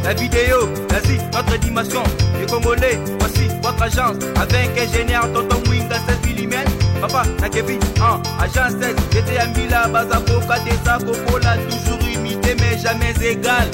la vidéo, vas-y, notre dimension. Les Congolais, voici votre agence. Avec ingénieur, tonton Winga, 16 mm. Papa, na Kevin, agence 16. J'étais à Mila, Bazako, Kadesa, Kokola, toujours imité, mais jamais égal.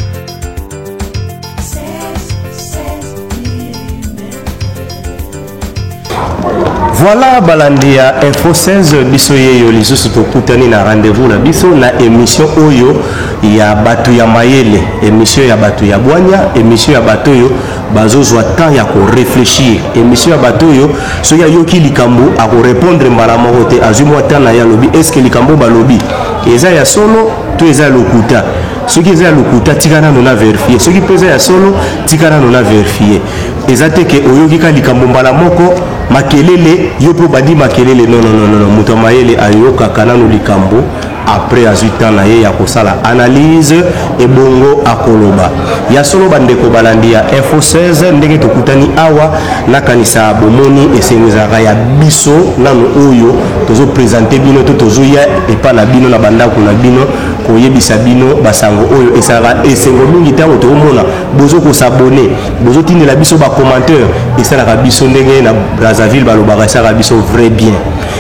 Voilà Balandia Info 16 biso yeyo lisusu tokutani na rendez-vous na biso na émission oyo ya batu ya mayele, émission ya batu ya bwanya, émission ya batu yo bazozwa temps ya ko réfléchir, émission ya batu yo so ya yoki likambo a ko répondre mbala moko te azumwa temps na ya lobi est-ce que likambo ba lobi eza ya solo to eza lokuta. Ce qui est à l'okuta, tikana nona vérifier. Ce qui pèse à solo, tikana nona vérifier. Ezate ke oyokika likambomba moko makelele yopo badi makelele non muto mayele ayoka kanano likambo après azuta na ye ya kosala analyse et bongo akoloba ya solo bandeko balandia Info 16 ndenge tokutani awa na kanisa bomoni esengezaka ya biso nano oyo tozo présenter bino to tozo ya epa na bino na bandako na bino koyebisa bino basango oyo esala esengo mingi tango tokomona bozo ko s'abonner bozo tindela biso ba commentaire esalaka biso ndenge na Brazzaville balobaka esala biso vrai bien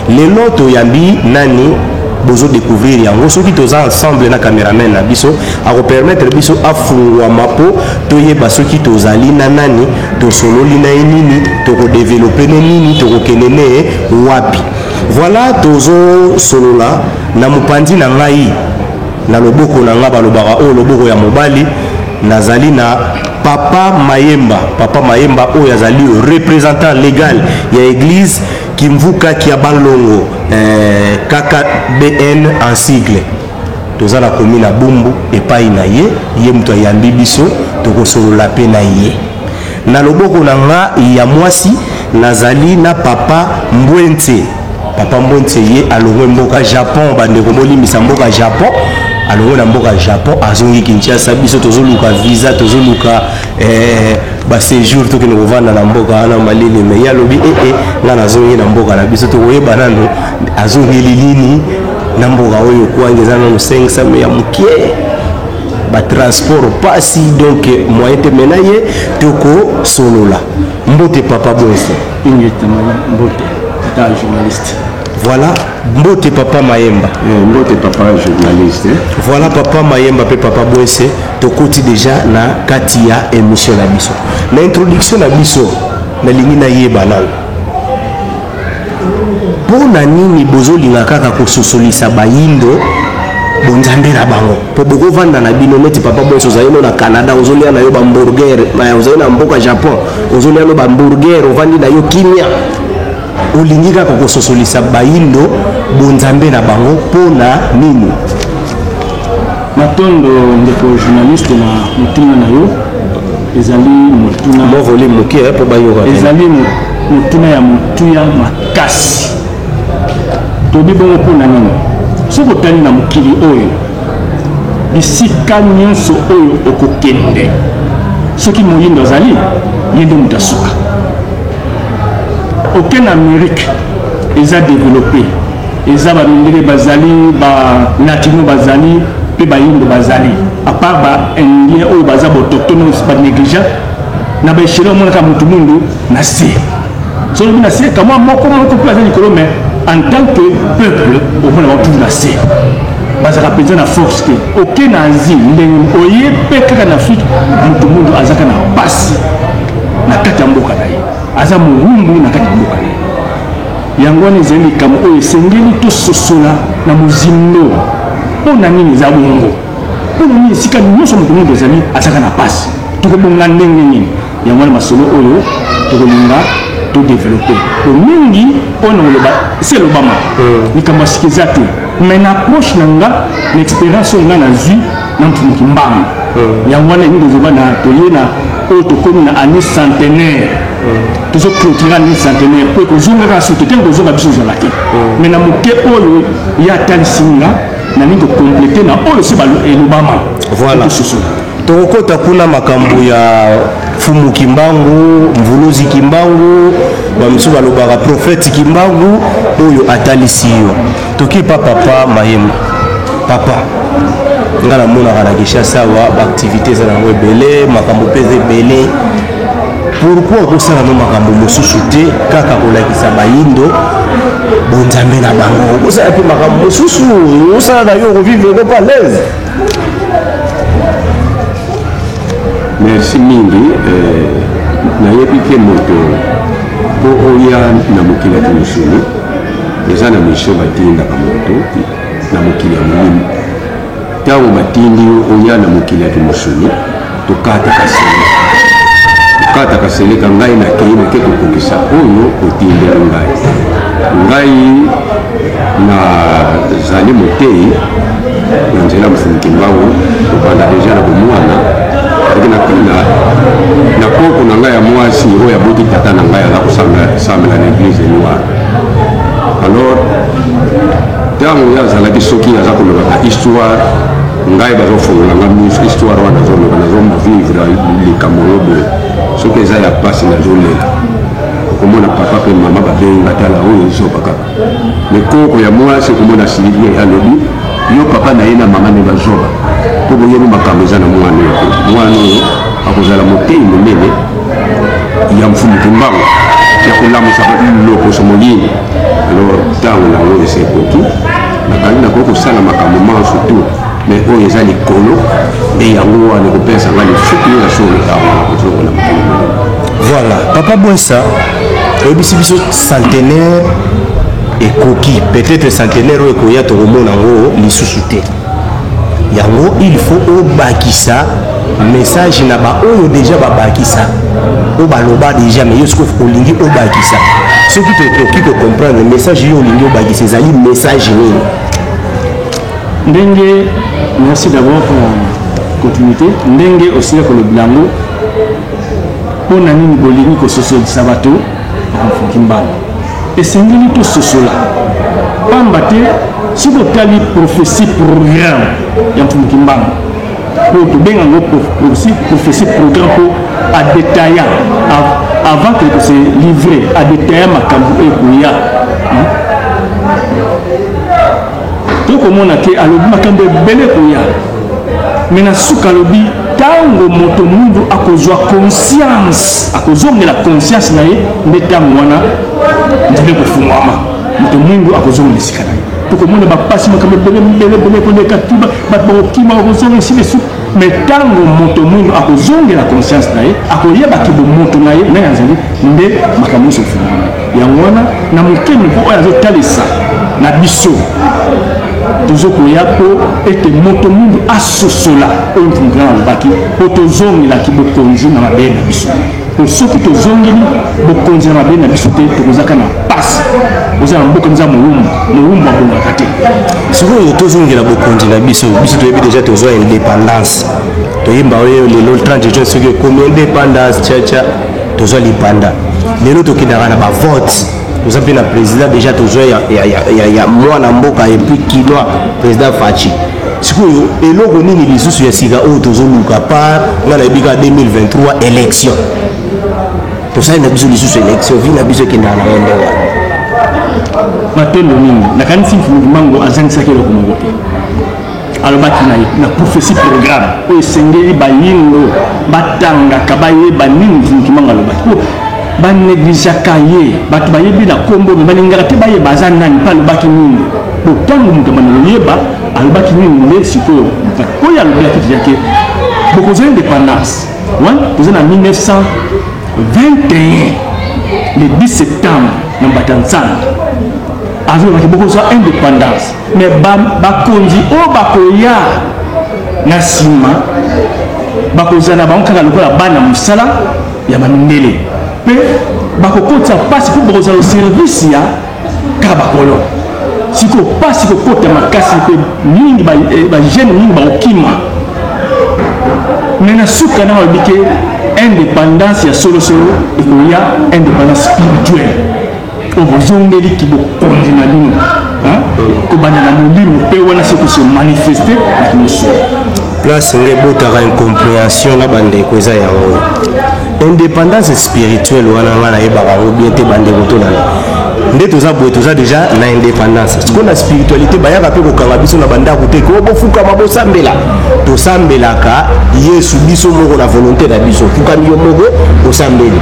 lelo toyambi nani bozo découvrir yango soki toza ensemble na cameraman na biso ako permettre biso afungwa mapo toyeba soki tozali na nani tosololi na nini toko développer nini toko kenene wapi. Voilà tozo solola na mupandi na ngai na loboko na nga balobaka o loboko ya mobali nazali na Papa Mayemba oyo azali représentant légal ya église Kimvuka Kiabalongo KKBN en sigle toza na komi na Bumbu epai na ye muto ayambi biso tokosolola pe na ye na loboko na nga ya mwasi nazali na Papa Mbwente ye alongwe mboka Japon bandeko molimisa mboka Japon alongo na mboka Japon azongi Kinshasa biso tozoluka visa tozoluka ba séjour to kino kovanda na mboka ana malili me ya lobi nga nazongi na mboka na biso tokoyeba nano azongi lilini na mboka oyo kwangeza na 500 me ya mukie ba transport pasi donc moyen te menaye toko solola mbote Papa Bwese mbote ta journaliste. Voilà, Mbote Papa Mayemba. Mbote Papa journaliste. Voilà Papa Mayemba pe Papa Bwese tokoti déjà na katia émission na biso. Na introduction na biso na lingi na yeba nalo. Pona nini bozolinga kaka kososolisa bayindo bonzambe na bango. Po boko vanda na bino neti Papa Bwese ozayino na Canada ozolia na yo ba hamburger, na ozayina mboka Japon, ozolia no ba hamburger ovandi na yo kimia. Olingika kokososolisa bayindo bonzambe na bango pona nini matondo ndeko journaliste na mutima na yo ezali mutuna mo volume moki po bayoka ezali mutuna ya mutuya makasi tobi bongo pona nini soko tani na mukili oyo bisika nyonso oyo okokende soki moyindo azali yende mutasuka aucun Amérique ils a développé ils a bandele bazali ba latino bazali pe ba yindo bazali à part ba indien ou baza autochtone pas négligent na ba échelle mon ka mutu mundu na si so na si kama moko place nikolo mais en tant que peuple au moins on trouve na si baza représenter la force que aucun nazi ndenge oye pe kaka na Afrique mutu mundu azaka na passe na kati ya mboka na ye aza muhumbu na kati ya mboka na ye yango wana ezali likambo oyo esengeli tososola na mozindo mpona nini eza bongo mpona nini esika nyonso moto mundu ezali azaka na pasi tokobonga ndenge nini yango wana masolo oyo tokolinga todevelope po mingi mpona koloba esi elobama likambo ya sika eza te mais na approche na nga na expérience oyo nga nazwi na mfumuki mbanga yango wana elingi ezoba na toye na oyo tokomi na année centenaire tozo clôturer année centenaire po ekozongaka soki te kozonga biso ozala te mais na moke oyo ye atalisinga na ningi kokomplete na oyo se elobama voilà tokokota kuna makambo ya fumu Kimbangu mvuluzi Kimbangu bamisu balobaka prophète Kimbangu oyo atalisi yo toki pa Papa Mayemba papa ngala mona kana Kinshasa wa activité za na webele makambo peze belé pourquoi ko sala no makambo mosusu te kaka ko lakisa bayindo bonzambe na bango ko sala pe makambo mosusu ko sala na yo ko vivre ko pas l'aise. Merci mingi nayebi ke moto po oya na mokili ya musuni eza na mission batindaka moto na mokili ya molimo ntango batindi oya na mokili ya musuni tokata kaseleka ngai nakei nake kokokisa oyo otindela ngai nazali motei na nzela mofuniki mbango kobanda deja na bomwana na koko na ngai ya mwasi oyo aboti tata na ngai aza kosamela na eglise noire. Alors ntango ye azalaki soki aza kolobaka histoire ngai bazofungolanga miso histoire wana azoloba nazomvivre likambo oyo boye soki eza ya pasi nazolela okomona papa mpe mama babenga tala oyo ezoba kaka me koko ya mwasi okomona silivie alobi yo papa na ye na mama ne bazoba mpo boyebi makambo eza na mwana oyo akozala motei monene ya mfumuki mbango ya kolamusa loposo molini. Alors ntango nango esa ekoki nakangi nakoki kosala makambo manso tu me oyo eza likolo e yango wana ekopesa ngai lifuki yo ya solo ntango nakozongola mokili. Voilà, Papa Bouensa, oyebisi biso centenaire ekoki peut-être centenaire oyo ekoya tokomona yango lisusu te yango il faut obakisa message na baoyo déjà babakisa oyo baloba déjà mais yo sikoyo olingi obakisa soki tokoki kocomprendre message yo olingi obakisa ezali message nini ndenge. Merci d'abord pour la continuité ndenge osila kolobela yango mpona nini bolingi kososolisa bato bakofunki mbango esengeli tososola pamba te soki otali prophétie programme ya mfumuki mbango oyo tobenga yango prophétie programme mpo adétailla avant que se livre adétailla makambo ekoya tokomona ke alobi makambo ebele koya me na suka alobi ntango moto mundu akozwa conscience akozongela conscience na ye nde ntango wana nzela ekofungwama moto mundu akozongela esika na ye tokomona bapasi makambo ebele koleka ti bato bakokima bakozonga esi lesu me ntango moto mundu akozongela conscience na ye akoyebaki bomoto na ye ndenge azali nde makambo nyonso efungwama yango wana na mokemi mpo oyo azotalisa na biso tozokoya mpo ete moto mundu asosola oyo mfumuki alobaki mpo tozongelaki bokonzi na mabele na biso po soki tozongeli bokonzi na mabele na biso te tokozaka na pasi oza na mboka nza mowumbu abongaka te sikoyo tozongela bokonzi na biso toyebi deja tozwa indépendance toyemba oyo lelo 30 juin soki ekomi indépendance chacha tozwa lipanda lelo tokendaka na bavote toza mpe na président déjà tozwa ya mwana mboka epuis kinois président Faci sikoyo eloko nini lisusu ya sika oyo tozoluka par nga nayebi kaka 2023 élection tosali na biso lisusu élection vi na biso ekendaka na yende wana matendo mingi nakanisi mfumuki mbango azangisaki eloko moko te alobaki na prophétie programme oyo esengeli bayindo batangaka bayeba nini mfumuki mbango alobaki banegligeaka ye bato bayebi na kombo me balingaka te bayeba aza nani mpe alobaki nini botango moto banaloyeba alobaki nini nde sikoyo oyo alobelaki tiyake bokozwa indépendance toza na 1921 le 10 septembre na Mbatanzana azolobaki bokozwa indépendance me bakonzi oyo bakoya na nsima bakozala na bango kaka lokola bana mosala ya bamindele mpe bakokotisa mpasi mpo bakozala service ya kaka bakolo sikoyo mpasi kokota makasi mpe mingi bagene mingi bakokima me na suka na balobi ke indépendance ya solosolo ekoya indépendance spirituelle oyo bozongeliki bokonzi na bino kobanda na molimo mpe wana soki se manifeste na kimosolo place nge botaka incompréhension na bandeko eza yango indépendance spirituelle wana nga nayebaka yango bien te bandeko tolanda nde toza boye toza déjà na indépendance siko na spiritualité bayaka mpe kokanga biso na bandako te ko bofukama bosambela tosambelaka yesu biso moko na volonté na biso fukami yo moko osambeli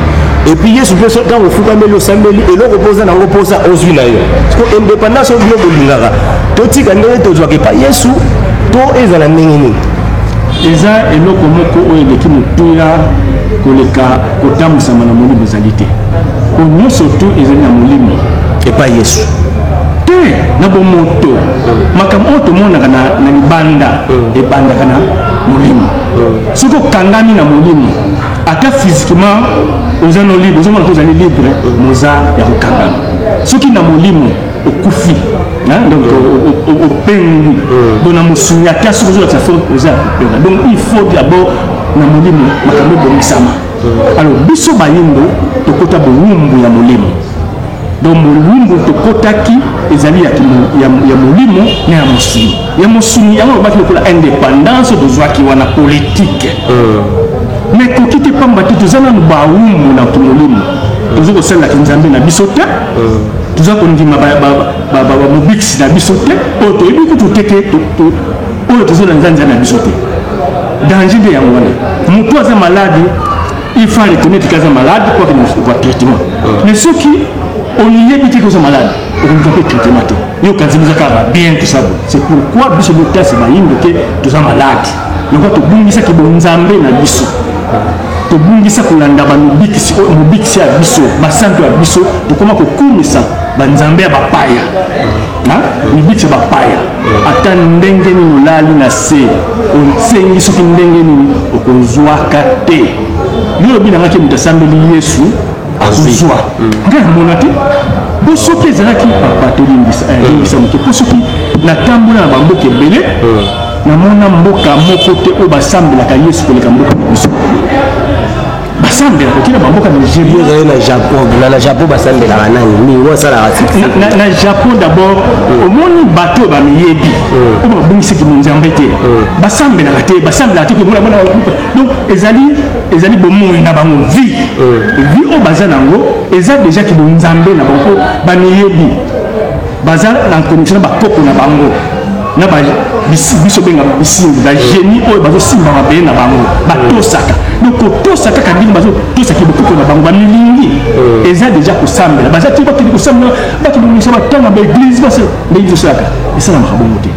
et puis yesu mpe ntango ofukameli osambeli eloko mpoza nango mposa ozwi na yo siko indépendance oyo bino bolingaka totika ndenge tozwaka epa yesu to ezala ndenge nini eza eloko moko oyo eleki motuya koleka kotambwisama na molimo ezali te po nyonso to ezali na molimo epa yesu te na bomoto makambo oyo tomonaka na libanda ebandaka na molimo soki okangami na molimo ata physiquement oza no libre ozomona ko ozali libre moza ya kokangama soki na molimo okufi donc opengi donc na mosuni ata soki ozolakisa fo oza ya kopenga donc il faut d'abord na molimo makambo ebongisama alors biso bayimbo tokota bowumbu ya molimo donc molumbu tokotaki ezali ya molimo na ya mosuni ya mosuni yango lobaki lokola indépendance tozwaki wana politique mais koki te pamba te toza nanu bawumbu na molimo toza kosalelaki nzambe na biso te toza kondima bamobikisi na biso te oyo toyebi kutu teke oyo tozola nzambe na biso te danger nde yango wana moto aza malade il faut reconnaître qu'aza malade pour qu'il voit traitement mais ceux qui on y est que sont malades on ne peut traitement te yo kanzi bizaka bien tout ça c'est pourquoi biso docteur c'est bayimbo que tous malade donc to bungisa ki bonzambe na biso to bungisa kolanda ba mobikisi ya biso basanto ya biso to koma ko kumisa banzambe ya bapaya mibikisi bapaya ata ndenge ni lali na se onsengi soki ndenge ni okozwaka te yo bina ngaki mutasambeli yesu azuzwa ngana mona te bosoki ezalaki papa tolimbisa moke po soki natambola na bamboka ebele namona mboka moko te oyo basambelaka yesu koleka mboka na biso basambelaka okina bamboka nigeria ozali na japon na japon basambelaka nani mingi osalaka na japon d'abord omoni bato bamiyebi oyo babongisaki monzambe te basambelaka te ke mona donc ezali bomoi na bango vie oyo baza nango eza déjà ki bonzambe na bango bamiyebi baza na connexion na bakoko na bango na biso benga bisimbi bagénie oyo bazosimba mabe na bango batosaka donc kotosaka kandini bazotosaki bokoko na bango bamilingi eza déjà kosambela baza te bakende kosambela bakibongisa batanga baeglise base ndenge tosaka esalamaka bongo te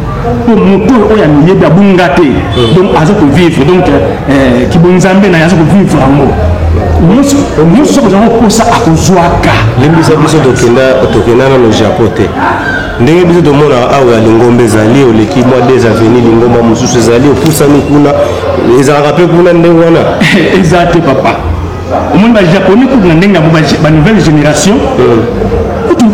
po moto oyo amiyebi abunga te donc aza kovivre donc kibonzambe na ye aza kovivre yango nyonso soki ozango kosa akozwaka lembisa biso tokenda nano japon te ndenge biso tomona awa lingomba ezali oleki mwa des aveni lingomba mosusu ezali opusani kuna ezalaka mpe kuna ndenge wana eza te papa omoni bajaponais kutu na ndenge yango banouvelle génération kutu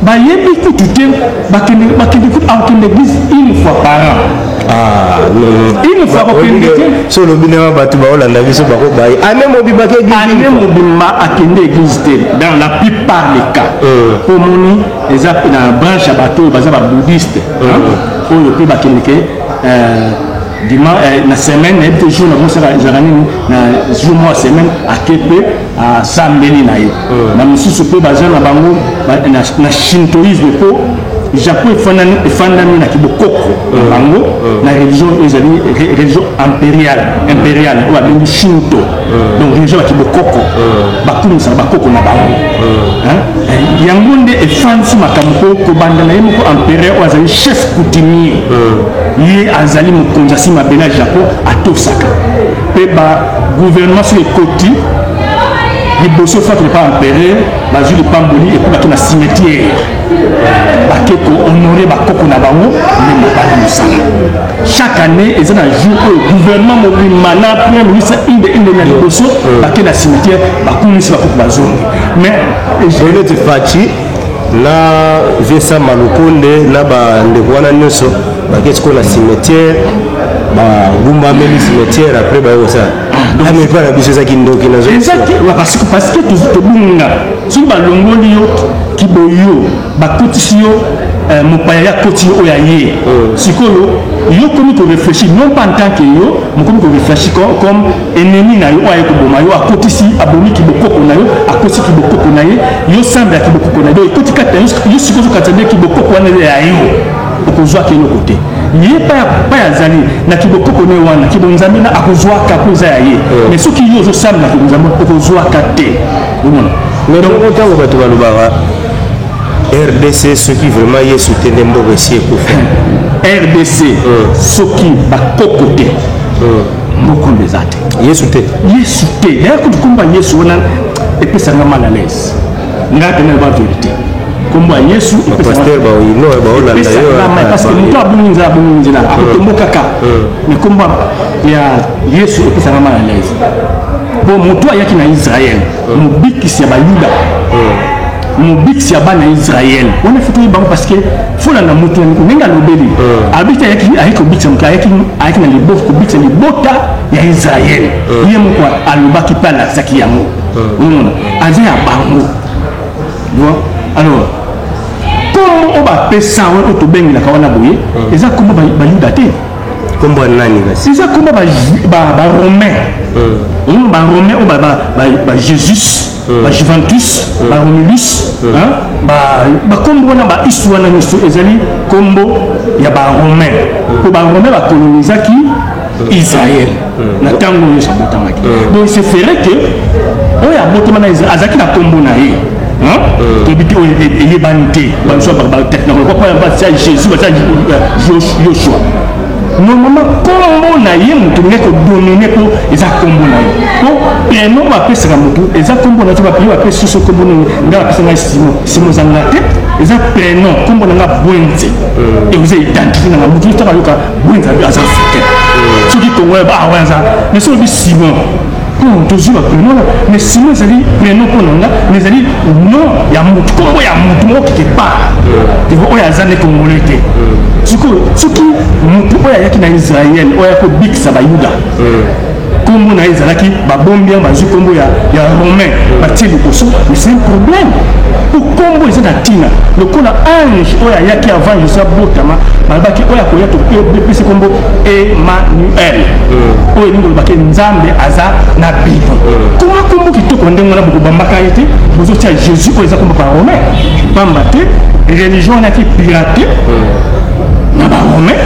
bayebi kutu te bakende kutu akende église une fois par an une fois bakende te so lobi ndenge bato baolanda biso bakobaye ane mobimaka ane mobima akende église te dans la plupart des cas omoni eza na branche ya bato oyo baza babouddhiste oyo mpe bakendeke na semaine nayebi te jour na mosaka ezalaka nini na jour mois semaine ake mpe asambeli na ye na mosusu mpe baza na bango na shintoisme mpo japon efandami na kibokoko na bango na religion oyo ezali religion impériale oyo babengi shinto donc religion ya kibokoko bakumisaka bakoko na bango yango nde efandisi makambo mpo kobanda na ye moko empereur oyo azali chef coutumier ye azali mokonzi asi mabele ya japon atosaka mpe bagouvernement soki ekoti liboso fati lepa empereur bazwi lipamboli epo bake na cimetière bake kohonore bakoko na bango nde mobali mosala chaque année eza na jour oyo gouvernement mobima na premier ministre inde na liboso bake na cimetière bakumisi bakoko bazongi mais neti faci na vesa malukonde na bandeko wana nyonso bake sikoyo na cimetière bagumbameli cimetière après bayosala amepa na biso ezaki ndoki parce que tobunga soki balongoli yo kiboyo bakotisi yo mopaya koti oya ye sikolo yo komi ko réfléchir non pas en tant que yo mo komi ko réfléchir comme ennemi na yo oya ko boma yo akotisi abomi ki bokoko na yo akosi ki bokoko na ye yo samba ki bokoko na yo koti kata yo sikolo katande ki bokoko na ya yo okozwa ke no côté ye pa ya zali na ki bokoko ne wana ki bonzambi na akozwa ka koza ya ye mais soki yo zo samba ki bonzambi okozwa ka te mais donc autant que bato balobaka RDC ceux qui vraiment y soutenaient Mbogesi pour faire RDC ceux qui bakokote beaucoup des athées y soutient d'ailleurs quand combat Yesu on a et puis ça m'a mal à l'aise n'a pas la vérité combat Yesu et puis pasteur ba ino ba ona ndayo parce que mtu abunza abunza akotomboka ka mais combat ya Yesu et puis ça m'a mal à l'aise bon mtu ayaki na Israël mubikisi ya bayuda mubikisi ya bana Israël on a fait tout parce que faut la mutu ninga lobeli abita yaki ayiko bikisa mtu ayaki na libo ko bikisa libota ya Israël yemo kwa alobaki pala saki yango aza ya bango bon alors comment on va pesa on to bengi la kawana boye eza comment ba yuda te kombo nani basi eza comment ba romain ba romain o ba Jesus ba Juventus ba Romulus ba kombo na ba histoire na miso ezali kombo ya ba romain ko ba romain ba colonisaki Israël na tango yo sabotamaki donc c'est vrai que oya botama na Israël azaki na kombo na ye tobiti oyo eyebani te banso technologie kwa pa Jésus ba Joshua normalement kombo na ye mutu ngeko dominer ko eza kombo na ye po peno ba pesa ka mutu eza kombo na to ba pesa pesa so kombo na pesa na simo zangate eza peno kombo na bwenze et vous identifiez na mutu ta ba yoka bwenze eza africain soki kongo ba awanza mais so bi Simon toujours prénom mais Simon zali prénom pour nous mais zali non ya mutu kombo ya mutu mo quelque part il faut oya zane congolais te soki mutu oya yaki na Israël oya ko bikisa ba yuda kombo na ezalaki babombi bazwi kombo ya romain batie liboso mais c'est un problème pour kombo eza na tina lokola ange oya yaki avant Jésus botama balabaki oya koya to pese kombo Emmanuel oyo ningo lobaki nzambe aza na bible kuma kombo kitoko ndenge na bokobambaka ye te bozotia Jésus oyo eza kombo pa romain pamba te religion naki pirate na ba romain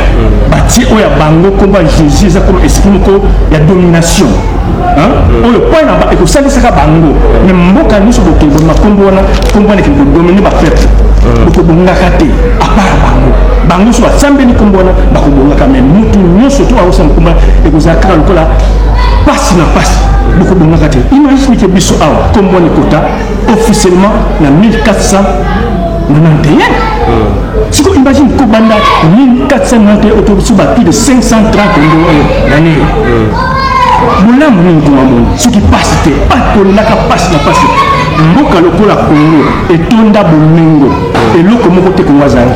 batie oya bango kombo Jésus eza comme esprit moko ya domination oyo point na ba ekosalisaka bango mais mboka nyonso bokende makombo wana kombo wana ekende dominer ba peuple bokobongaka te à part bango so basambeli kombo wana bakobongaka mais mutu nyonso to aosala kombo ekozala kaka lokola pasi na pasi bokobongaka te imagine ke biso awa kombo wana ekota officiellement na 1491 si vous imaginez que banda 1491 autobus ba plus de 530 d'années bolamu ni ngoma mo ce qui passe te pas pour la capacité na passe mboka lokola Congo etonda bomengo eloko moko te ko wazana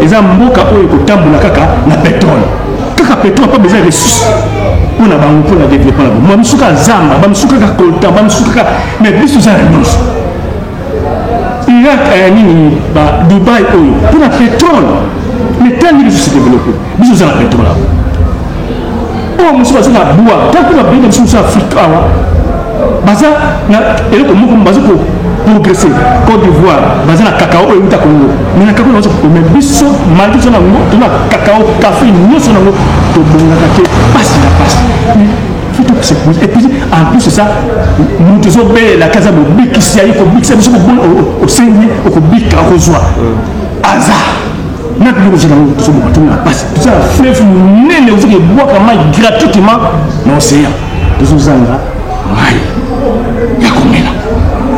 eza mboka oyo kotambola kaka na pétrole pas besoin de ressources pour na bango pour la développer la bango msuka zamba bamsuka ka coltan bamsuka mais biso za nyonso Irak nini ba Dubai oyo pour la pétrole mais tant que se développer biso za la pétrole oh monsieur bazo na bois tant que la bien monsieur Afrique awa baza na eloko moko bazo ko progresser Côte d'Ivoire baza na cacao oyo uta Congo mais na cacao bazo ko mais biso malgré ça na ngo to na cacao café nyonso na ngo to bonga ka passe na passe et puis en plus c'est ça nous devons bien la casa de bik si ayi ko bik c'est monsieur bon au sengi au bik à kozwa hasard na plus je n'ai pas besoin de passer tout ça fleuve nene vous que boire comme gratuitement dans l'océan nous zanga mai ya komela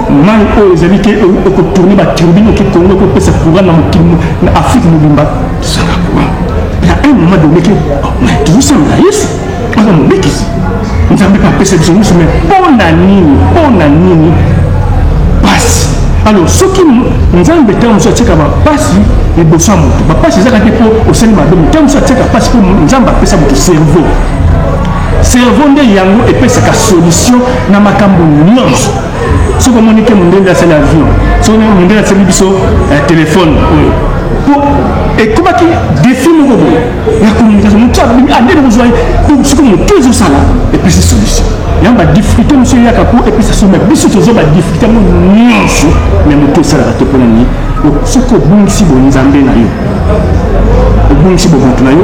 mai o ezali ke ko tourner ba turbine ko Congo ko pesa courant na Afrique mobimba ça quoi il y a un moment donné que mais tout ça là yes on a mon bikisi nzambe pa pesa biso mais pona nini passe alors soki nzambe tango so tseka ba passe liboso moto ba passe ezaka te po osali madomo tango so tseka passe po nzambe apesa moto cerveau nde yango epesaka solution na makambo nyonso soki omoni ke mondele asali avion soki mondele asali biso téléphone oyo Et comment qui définit la communication, donc ce que nous tous ça là, et puis c'est solution. Il y a une difficulté, monsieur Yakapo, et puis ça se met, bien sûr, il y a une difficulté, mais nous tous ça là, pour nous. Donc ce que vous ici, vous nous amenez là, vous ici, vous nous amenez là,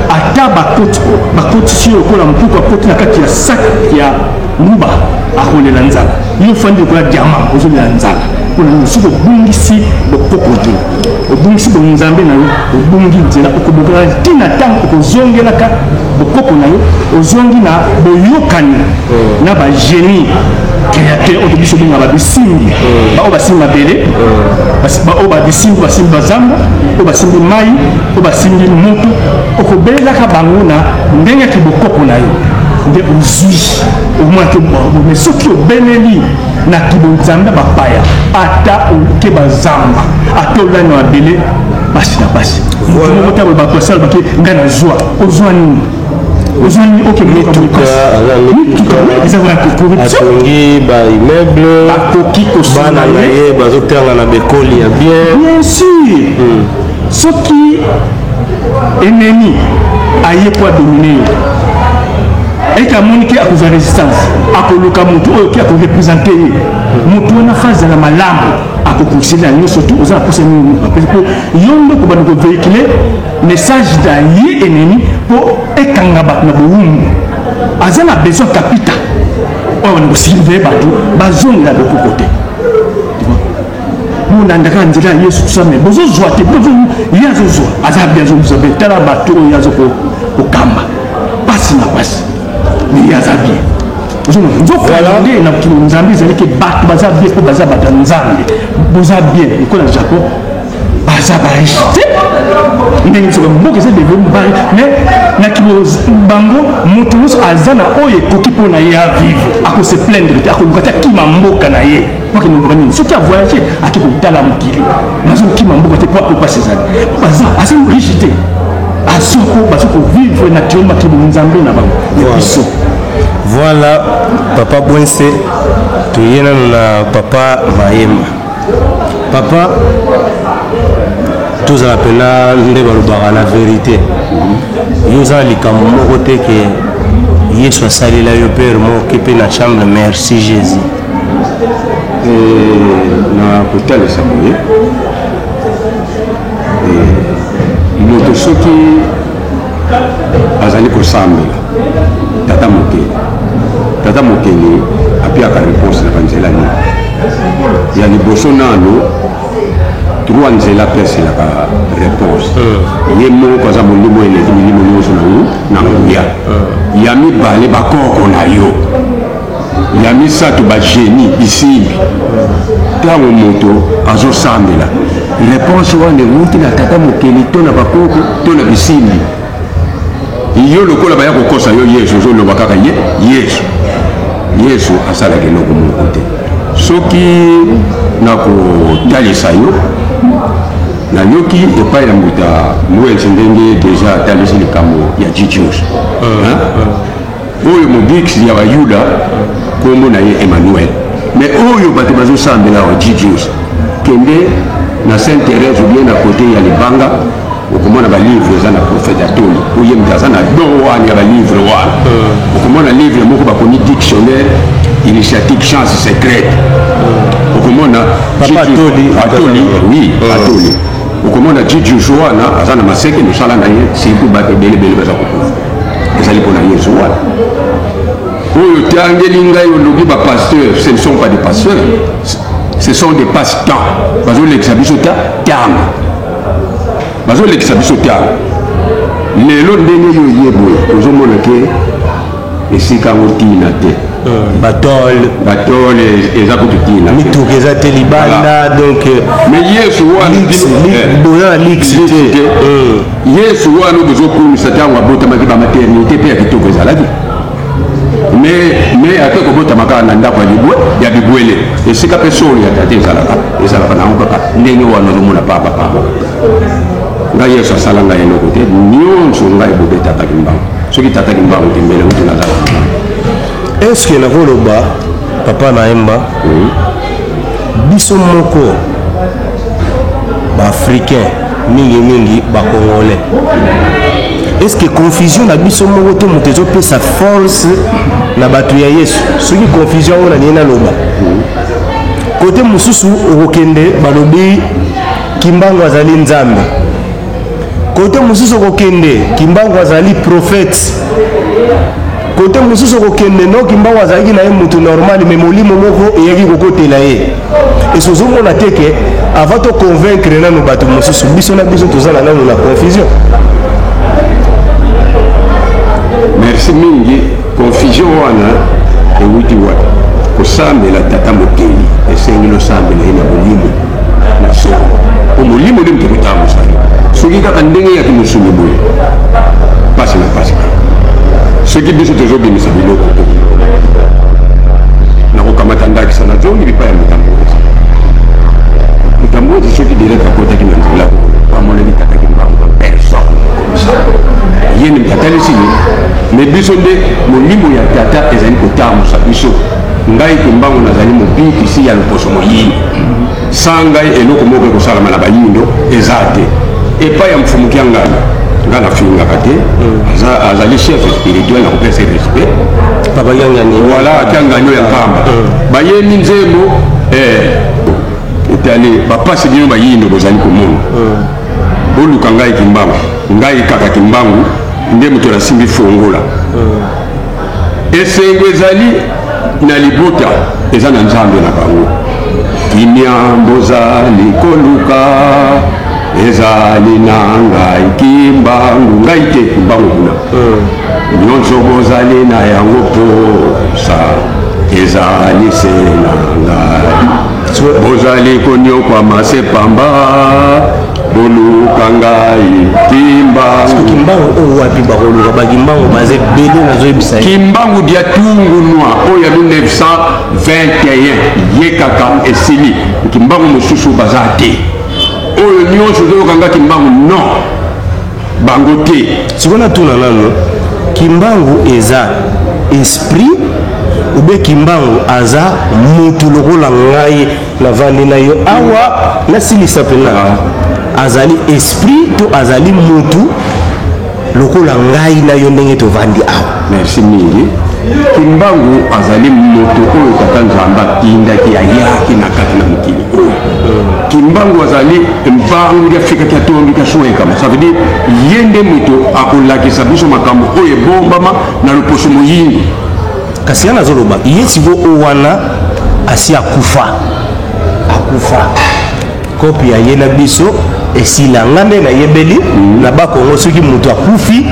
à ta bakote sur le col, pourquoi côté la carte, il y a sac, il y a Nuba, à rouler l'anzala. Il faut faire des diamants, vous avez l'anzala. Nous bungi si bokoko jo obungi bo nzambe na yo obungi nzela okobokala tina tango okozongelaka bokoko na yo ozongi na boyokani na ba génie créateur otobiso binga ba bisimbi ba obasimba bele ba oba bisimbi basimba zamba obasimbi mai obasimbi moto okobelaka bango na ndenge ki bokoko na yo nde uzwi omwa ke mais soki obeleli na kibonzamba bapaya ata oke bazamba ata olani wa bele basi na basi moto tabo bakosala baki ngana zwa ozwa nini oke mituka ils avaient la corruption atongi ba immeuble akoki kosala na ye bazotanga na bekoli ya bien sûr soki ennemi aye kwa dominer et que Monique a causé résistance, a coloqué Moutou qui a représenté Moutou na phase de la malame, a coupé la nuit surtout aux apôtres. Yondo pour nous véhiculer message d'un ennemi pour ékangabat na boum. Azana besoin capital. On nous silver bateau, bazon là de côté. Nous n'andaka ndira Yesu tusame. Bozo zoate, bozo yazo zo. Azabia zo zo betala bateau yazo ko kamba. Passe na passe. Mais ya zabi voilà na nzambe zali ke bat baza bien ko baza bat nzambe boza bien ko na Japon baza ba riche ndenge so mboka se devenu ba mais na kibo bango mutus azana oye koki pona ya vivre ako se plaindre ako ngata ki mamboka na ye pour que nous prenions ce qui a voyagé à qui dans la mokili nazo ki mamboka te pour pas ces années baza assez rigide asoko basoko vivre naturellement ki nzambe na bango biso. Voilà, papa Bwense, tu es là, papa Maema. Papa, tous appellent la vérité. Nous avons dit côté que Yesu a sali la père mo qui na chambre, merci Jésus. Na côté le samoye. Nous ceux qui azali ko sambela. Tata Mokele apiaka réponse na banzela ni ya liboso nano trois nzela pese la réponse ye moko aza molimo eleki milimo nyonso na nguya ya mibale bakoko na yo ya misato bagénie bisimbi ntango moto azosambela réponse wana ewuti na tata Mokele to na bakoko to na bisimbi yo lokola baya kokosa yo Yesu ozoloba kaka Yesu asalaka eloko moko te soki nakotalisa yo nayoki epai ya moto moelse ndenge deja atalisi likambo ya jijius oyo mobiksi ya bayuda kombo na ye Emmanuel mais oyo bato bazosambela wa jijius kende na Sainte Thérèse ou bien na kote ya libanga okomona ba livre za na prophète atoli oye mtaza na do wana ya ba livre wana okomona livre moko ba koni dictionnaire initiatique chance secrète okomona papa atoli oui atoli okomona Jiju wana azana maseke no sala na ye siku ba bele baza kokufa ezali pona Yesu wana oyo tangeli ngai olobi ba pasteur ce ne sont pas des pasteurs ce sont des pasteurs bazo l'exabiso tanga bazolekisa biso ntango lelo ndenge yo yeboye ozomona ke esika ngo tina te batole eza kutu tina mituka eza te libanda donc mais Yesu wana lix te Yesu wana bozokumisa ntango abotamaki bamaternité mpe ya kitoko ezalaki mais ate kobotama kaka na ndako ya bibwele esika mpe solo ya tate ezalaka nango kaka ndenge wana ozomona papa ngai Yesu asala ngai eloko te nyonso ngai bobe tataki mbango soki tataki mbango te mbele uti nazala est-ce que nakoloba papa Maemba biso moko baafricain mingi bakongolais. Est-ce que confusion na biso moko to motezo pe sa force na batu ya Yesu? Soki confusion on a nina loba. Côté mususu okende balobi Kimbangu azali nzambe. Côté mususu okende Kimbangu azali prophète. Côté mususu okende no Kimbangu azali na mutu normal mais molimo moko eyaki kokotela ye. Et ce jour on a dit que avant de convaincre nous batu mususu biso na biso tozala na la confusion. Merci mingi confusion wana ewuti wata kosambela tata mokeli esengi losambela ina molimo na so omolimo ndi mtukutamu sana soki kaka ndenge ya kimusumi boye pasi na pasi soki biso tozobimisa biloko nakokamata ndakisa na zongi bipa ya mutambozi soki direct akotaki na nzela amoneli tataki mbango personne yeni mtatalisi mais biso nde molimo ya tata ezali kotamusa biso ngai Kimbangu nazali mobiki si ya loposo moyini sangai eloko moko ekosalama na bayindo eza te epa ya mfumuki ya ngai nga nafingaka te azali chef spirituel na kopesa respect papa yangani voilà kianganyo ya kamba bayemi nzembo etali bapasi bino bayindo bozali komona oluka ngai Kimbangu ngai kaka Kimbangu nde moto nasimbi fongola esengo ezali na libota eza na nzambe na bango kimia bozali koluka ezali na ngai Kimbangu ngai te Kimbangu kuna nyonso bozali na yango posa ezali se na ngai bozali konyokwa masepamba boluka ngai Kimbangu wapi bakoluka bakimbangu baze bele nazoyebisa Kimbangu dia tungunwa oyo ya 1921 yekaka esili Kimbangu mosusu baza te oyo nyonso tozokanga Kimbangu non bango te sikona tuna nano Kimbangu eza esprit ube Kimbangu aza mutu lokola ngai na vandi na yo awa nasilisa pena azali esprit to azali mutu lokola ngai na yo ndenge tovandi awa. Merci mingi. Kimbangu azali moto oyo tata nzamba tindaki ayaki na kati na mokili oyo. Kimbangu azali mbangu ya Afrika kia tongi kia soeka. Ça veut dire yende moto akolakisa biso makambo oyo bombama na loposo moyingi. Kasi yana zoloba yesi go owana asi akufa kopi ya yena biso esila ngande na yebeli na bakongo soki mutu akufi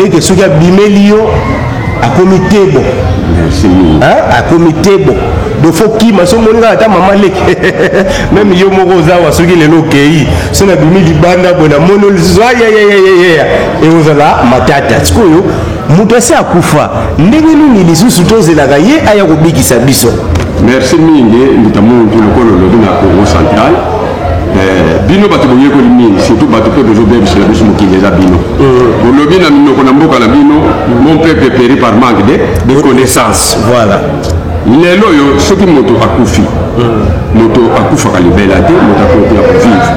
eke soki abimeli yo akomi tebo akomi tebo do fo kima so moninga ata mama leki même yo moko zawa soki lelo kei so na bimi libanda bona mono lizo ya e ozala matata sikoyo mutu asi akufa ndenge nini lisusu tozelaka ye aya kobikisa biso. Merci mingi nditamuntu lokolo lobi na Congo central bino bato boyekoli mingi surtout bato pe bozobebisela biso mokili eza bino bolobi na minoko na mboka na bino mon peuple périt par manque de connaissance. Voilà lelo oyo soki moto akufi moto akufaka libela te moto akoki ya kovivre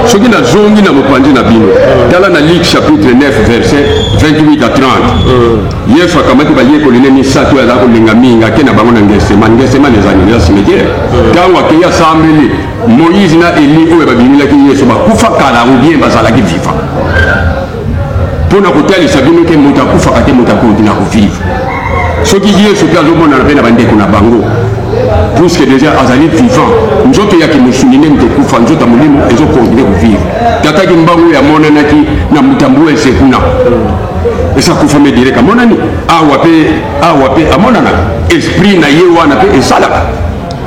soki nazongi na mopanzi na bino tala na Luc chapitre 9 verset 28 à 30 yesu akamati bayekoli ne misato aza kolinga mingi ake na bango na ngesemane ezali eza cimetière ntango akei asambeli Moïse na Eli oyo babimilaki yesu bakufa kala ou bien bazalaki vivant mpona kotalisa bino ke moto akufaka te moto akoki na kovivre soki yesu mpe azomonana mpe na bandeko na bango puisque déjà azali vivant nzoto yaki mosuni nde moto ekufa nzoto ya molimo ezokontinue kovivre tataki mbangu oyo amonanaki na mutambu ese kuna esakufa me direct amonani awa pe amonanaka esprit na ye wana mpe esalaka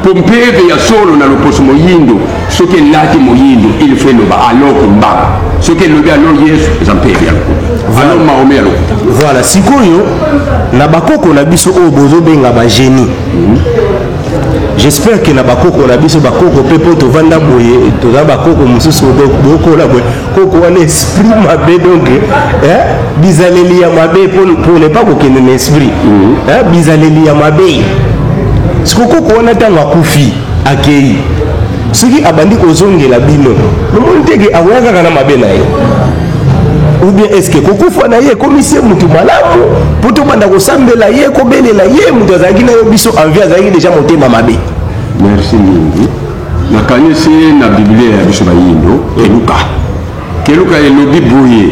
po mpeve ya solo na loposo moyindo soki elati moyindo il faut eloba aloko mbangu soki elobi alo yesu eza mpeve ya lokuta alo maome ya lokuta. Voilà sikoyo na bakoko na biso oyo bozobenga bagénie j'espère que na bakoko na biso bakoko pe po tovanda boye toza bakoko mosusu bokola boye koko wana esprit mabe donc bizaleli ya mabe pour ne pas kokende na esprit bizaleli ya mabe sikokoko wana ntango akufi akei soki abandi kozongela bino lomoni teke akoyaka kana mabe na ye ou bien est-ce que kokufa na ye ekomisie mutu malamu po tobanda kosambela ye kobelela ye mutu azalaki na yo biso envie azalaki deja motema mabe. Merci mingi nakanisi na biblia ya biso bayindo keluka elobi boye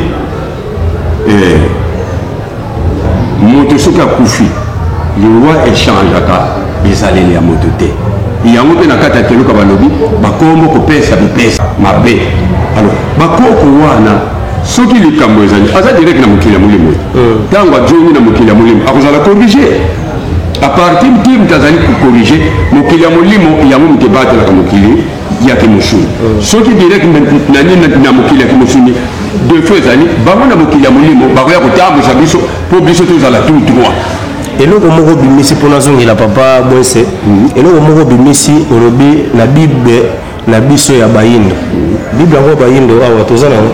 moto soki akufi le roi échangeaka ezaleli ya moto te yango mpe na kati ya keluka balobi bakombo kopesa bipesa mabe alors bakoko wana soki likambo ezali aza direct na mokili ya molimo ntango ajongi na mokili ya molimo akozala corrige à partir ti mutu azali kokorige mokili ya molimo yango mutu ebatelaka mokili ya kimosuni soki direct nani na mokili ya kimosuni de feu ezali bango na mokili ya molimo bakoya kotambusa biso mpo biso tozala tout droit. eloko moko bimisi mpona azongela papa Bwese eloko moko bimisi olobi na bible na biso ya bayindo bible yango bayindo awa toza nango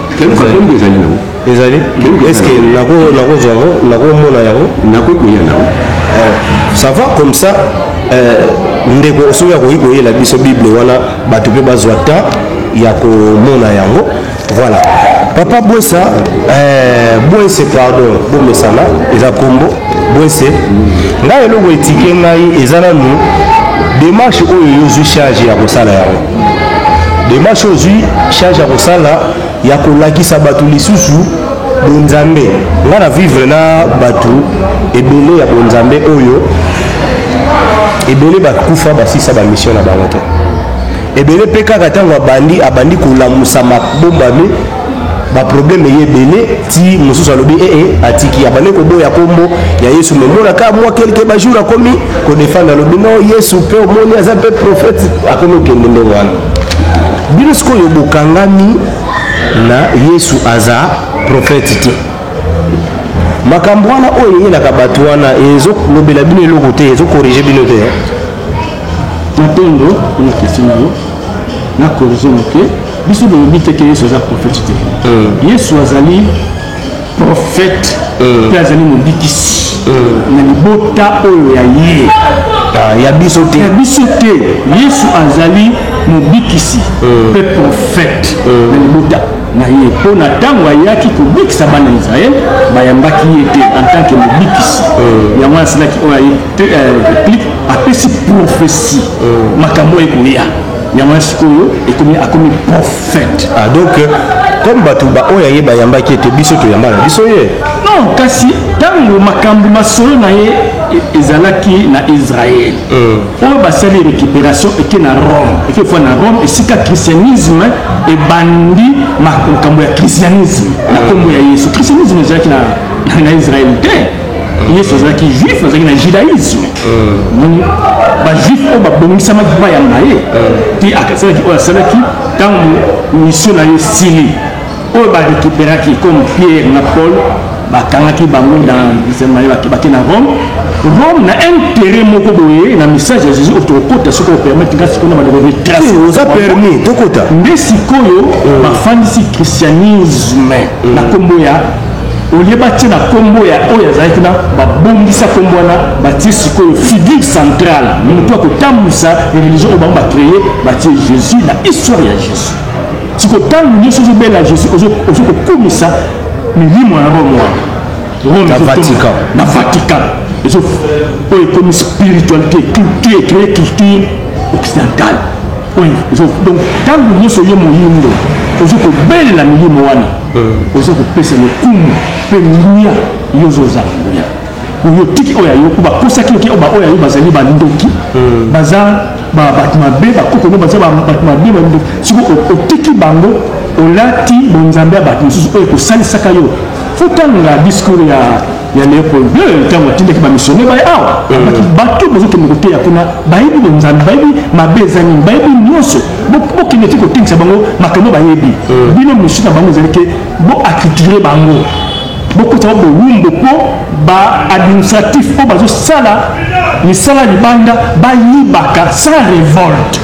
ezali est-ce que nakozwa yango nakomona yango nakokoya nango ça va comme ça ndeko soki akoki koyela biso bible wana bato mpe bazwa temps ya komona yango voilà. Papa Bwesa Bwese pardon bomesana eza kombo Bwese ngai eloko etike ngai eza nanu démarche oyo yozwi charge ya kosala yango démarche ozwi charge ya kosala ya kolakisa bato lisusu bonzambe nga na vivre na bato ebele ya bonzambe oyo ebele bakufa basisa bamission na bango te ebele mpe kaka ntango abandi kolamusa mabombami baproblème ye ebele ti mosusu alobi atiki abandi koboya kombo ya yesu memonaka mwa kelke bajour akomi kodefendre alobi no yesu mpe omoni aza mpe prophète akomi okende ndenge wana bino sikoyo bokangami na yesu aza prophète te makambo wana oyo eyelaka bato wana ezolobela bino eloko te ezokorrige bino te natondo una question nayo nakorrige moke biso bolobi te ke yesu aza prophète te yesu azali prophète mpe azali mobikisi na libota oyo ya ye ya biso te yesu azali mobikisi mpe prophète na libota na ye mpo na ntango ayaki kobikisa bana israele bayambaki ye te en tant que mobikisi yango asalaki oyo ayeplique apesi prophétie makambo ekoya yango sikoyo akomi prophète. Donc comme bato oyo aye bayambaki ete biso toyamba na biso ye non kasi ntango makambo masolo na ye ezalaki na israele oyo basali récupération eke na rome eke fois na rome esika christianisme ebandi makambo ya christianisme na kombo ya yesu christianisme ezalaki na israele te yesu azalaki juif azalaki na judaïsme moni bajuif oyo babongisamaki bayamba ye te akasalaki oyo asalaki ntango mission na ye sili oyo barécupéraki comme Pierre na Paul bakangaki bango dans bake na Rome na intérêt moko boye na message ya Jésus otokota soko permettre ngasi kona ba retrace oza permis tokota nde sikoyo bafandisi christianisme na kombo ya olie batie na kombo ya oyo azalaki na babongisa kombo wana batie sikoyo figure centrale moto akotambwisa religion oyo bango bacréé batie Jésus na histoire ya Jésus siko ntango nyonso ozobela Jésus ozokokumisa milimo ya Rome wana na Vatican oyo ekomi spiritualité culture écréé culture occidentale donc ntango nyonso ye moyindo ozokobelela milimo wana ozokopesa lokumu mpe nguya yo ozozala nguya oyo tiki oyo ayoku bakosaki oke oyo ayo bazali bandoki baza bato mabe bakoko no baza bato mabe bandoki siko otiki bango olati bonzambe ya bato mosusu oyo ekosalisaka yo fotanga discours ya Léopold II ntango atindaki bamissionnaire baye awa baki bato bazokende koteya kuna bayebi bonzambe bayebi mabe eza nini bayebi nyonso bokende ti kotingisa bango makambo bayebi bino mosusu na bango ezali ke boacculture bango bokota bowumbu mpo baadministratif mpo bazosala misala libanda bayibaka sans révolte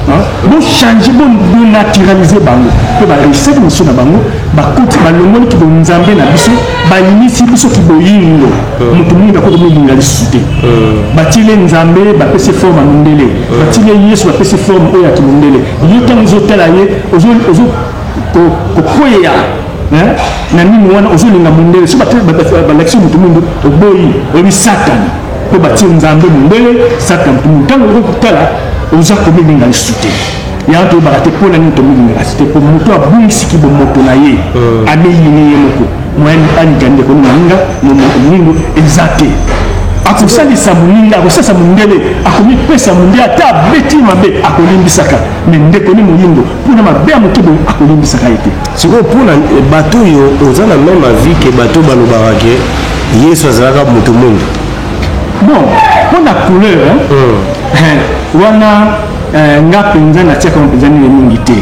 bon changer bon naturaliser bango pe ba recette mission na bango ba kuti ba longoli ki bon nzambe na biso ba limisi biso ki boyindo mutu munga ko mo linga lisute ba tile nzambe ba pese forme mundele ba tile yesu ba pese forme oya ki mundele yota nzotela ye ozo ko koya na nini wana ozo linga mundele so ba l'action mutu mundo oboyi obi satan ko ba tile nzambe mundele satan mutu mundo tango ko kutala oza ko linga lisute ya to ba te pona ni to linga lisute ko mutu abungisi ki bo moto na ye ameyini ye moko mwani ani gande ko ninga mungu exacte akusalisa muninga akusasa mundele akomi pesa mundele ata beti mabe akolimbisaka me ndeko ni muyindo puna mabe amukibo akolimbisaka ete siko puna bato yo ozana même avis que bato balobaka ke Yesu azalaka mutu mungu bon pona couleur wana nga penza na tiaka mpenza ni mingi te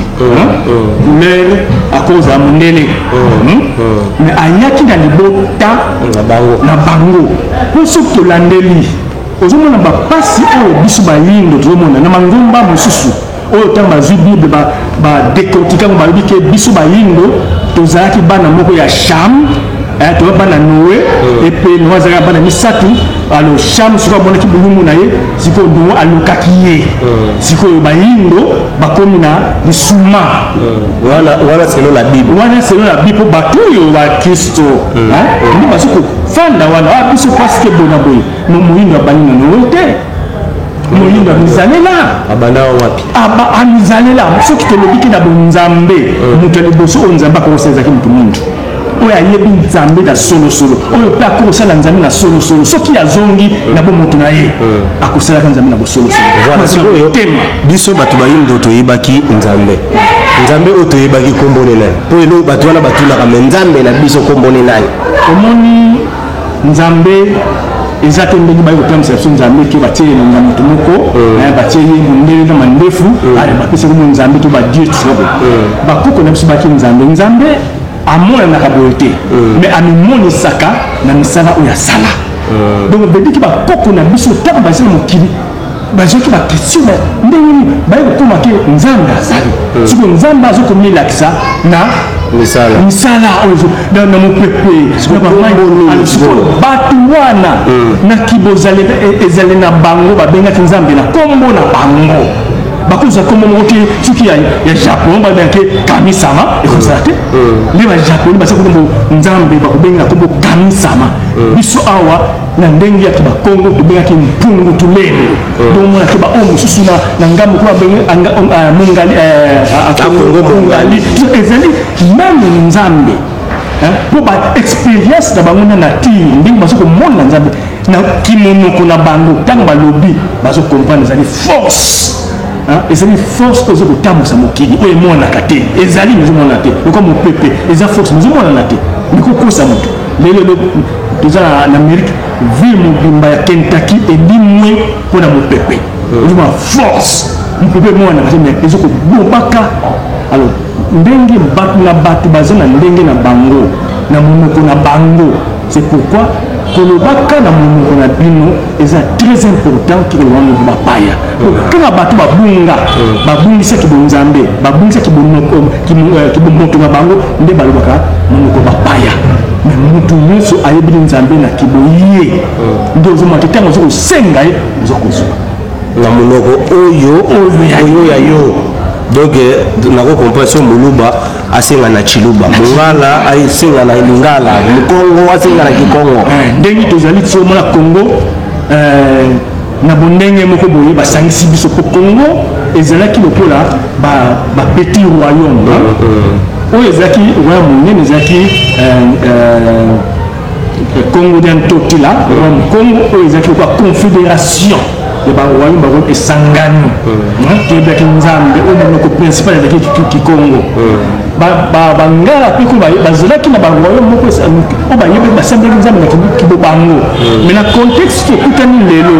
couleur à cause ya mundele mais ayaki na libota na bango po soki tolandeli ozomona bapasi oyo biso bayindo tozomona na mangomba mosusu oyo ntango bazwi bible badekortikango balobi ke biso bayindo tozalaki bana moko ya Cham toza bana Noe epe Noe azalaka bana misatu alo Cham sikoyo amonaki bolumu na ye sikoyo Noe alukaki ye sikoyo bayindo bakomi na lisuma wana selo la bible po bato oyo bakristo nde bazokofanda wana biso paske bona boye moyindo abani na Noe te moyindo amizalela abanda wapi amizalela soki tolobiki na bonzambe moto ya liboso oyo nzambe akokosalizaki motu mundu oyo ayebi nzambe na solosolo oyo mpe akokosala nzambe na solosolo soki azongi na bomoto na ye akosalaka nzambe na bosolosolo biso bato bayindo toyebaki nzambe oyo toyebaki kombone nani po elo bato wana batulaka me nzambe na biso kombone nani omoni nzambe eza te ndenge bayi kotamisa biso nzambe ke batie ye na moto moko batie ye mondele na mandefu bapesa komo nzambe to badie tusobo bakoko na biso baki nzambe amonanaka boye te mais amimonisaka na misala oyo asala donc bediki bakoko na biso ntango bazali na mokili bazwaki bakristo ndenge nini baye kokoma ke nzambe azali siko nzambe azokomilakisa na misala oyo na mopepe bato wana na kibozali ezali na bango babengaki nzambe na kombo na bango bakoza kombo moko te soki ya japon babengaki kamisama ekozala te nde bajaponi basa kombo nzambe bakobengela kombo kamisama biso awa na ndenge ya kibakongo tobengaki mpungu tulele domonaki baoyo mosusu na ngambo ko mongali ezali meme nzambe po baexpérience na bango na natire ndenge bazokomona nzambe na kimonoko na bango ntango balobi bazokomprendre ezali force ezali force oyo ezokotambusa mokili oyo emonaka te ezali ezomona te lokola mopepe eza force ezomonana te ekokosa moto lelo toza na Amérique ville mobimba ya Kentucky ebimwe mpona mopepe ezomona force mopepe emonaka te mais ezokobobaka alors ndenge bato na bato baza na ndenge na bango na monoko na bango c'est pourquoi kolobaka na monoko na bino eza très important kolobanga bapaya kaka bato babungisaki bonzambe babungisaki bomoto na bango nde balobaka monoko bapaya me motu nyonso ayebi nzambe na kiboye nde ozomaka te ntango ozokosenga ye ozokozwa na monoko oyo ya yo donc nakokomprendre so moluba asenga na chiluba mongala asenga na lingala mukongo asenga na kikongo ndenge tozali tsomona Congo na bondenge moko boye basangisi biso po Congo ezalaki lokola ba petit royaume oyo ezalaki royaume monene ezalaki Congo d'Antotila Congo oyo ezalaki lokola confédération ya baroyaume bango esangani toyebaki nzambe oyo monoko principal ezalaki kikongo bangala mpe ko bazalaki na baroyaume moko oyo bayebaki basambelaki nzambe na kibo bango mais na contexte tokutani lelo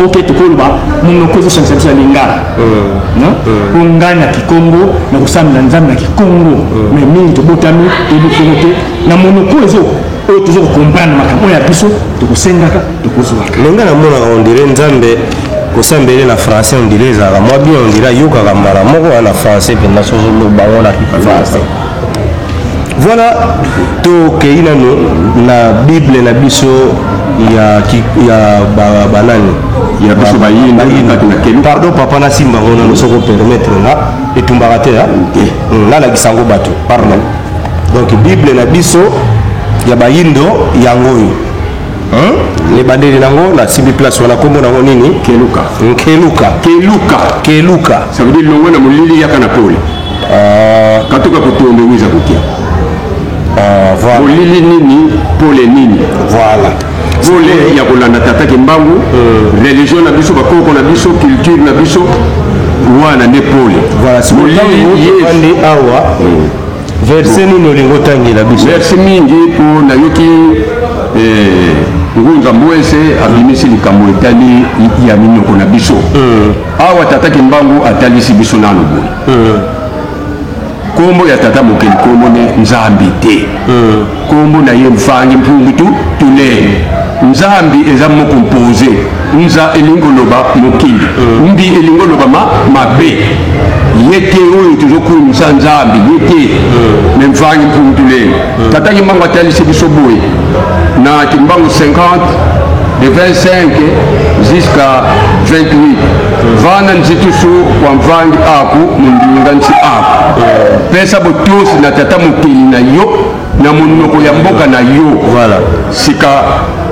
oke tokoloba monoko ezosangisa biso ya lingala po ngai na kikongo na kosambela nzambe na kikongo mais mingi tobotami toyebi kongo te na monoko ezo oyo tozokokomprendre makambo oyo ya biso tokosengaka tokozwaka ndenge namonaka ondire nzambe kosambele na français on dirait ça moi bien on dirait yoka kamara moko na français pendant ce jour bango na français voilà to keina na bible na biso ya banani ya biso bayini pardon papa na simba ngona no soko permettre na etumbaka te na la gisango bato pardon donc bible na biso ya bayindo yango les bandeli nango na simbi place wana kombo nango nini keluka ça veut dire longo na mulili yaka na pole katoka kutombe wiza kukia voilà mulili nini pole nini voilà pole ya kolanda tata kimbangu religion na biso bakoko na biso culture na biso wana ne pole voilà c'est mulili awa verset nini olingo tangela biso verset mingi po na yoki ngunza mwese abimisi likambo etali ya minoko na biso awa tata kimbangu atalisi biso nano boye kombo ya tata mokeli kombo ne nzambi te kombo na ye mfangi mpungu tulele nzambi eza moko compose nza elingoloba mokili mbi elingoloba mabe yete oyo tozokumisa nzambi yete me mfangi mpungu tulele tata kimbangu atalisi biso boye na kimbangu 50 de 25 jusqu'à 28 vana nzitusu kwa mvangi aku mundinga nsi aku pesa botosi na tata mokili na yo na monoko ya mboka na yo voilà sika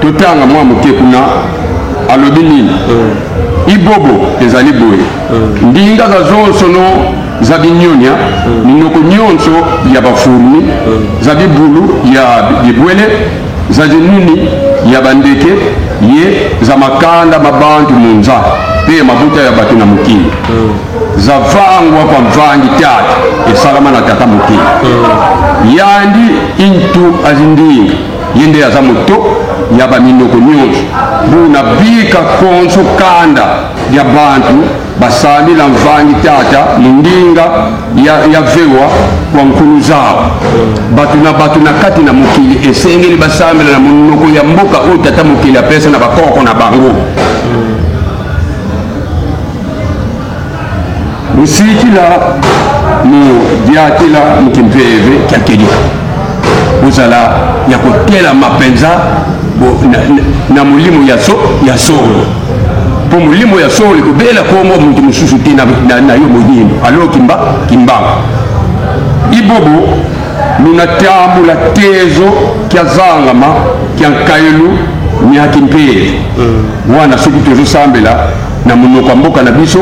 totanga mwa moke kuna alobi nini ibobo ezali boye ndinga za zonso no za binyonya minoko nyonso ya bafurmi za bibulu ya bibwele za zinuni ya bandeke ye za makanda mabantu munza pe mabuta ya batu na mukili za vangwa kwa mvangi tata esalama na tata mukili yandi intu azindi yende ya za moto ya baminoko nyonso buna bika konso kanda ya bantu basali la mvangi tata mundinga ya vewa kwa nkulu zao batu na kati na mukili esengeli basambela na munoko ya mboka oyo tata mukili apesa na bakoko na bango musikila mu diatila mukimpeve kyakelika bozala ya kotela mapenza na mulimo ya solo po mulimo ya solo ekobela kombo muntu mosusu te na yo moyino alo kimbangu ibobo lunatambula tezo kya zangama kya nkayelu myaki mpere wana soki tozosambela na monoko ya mboka na biso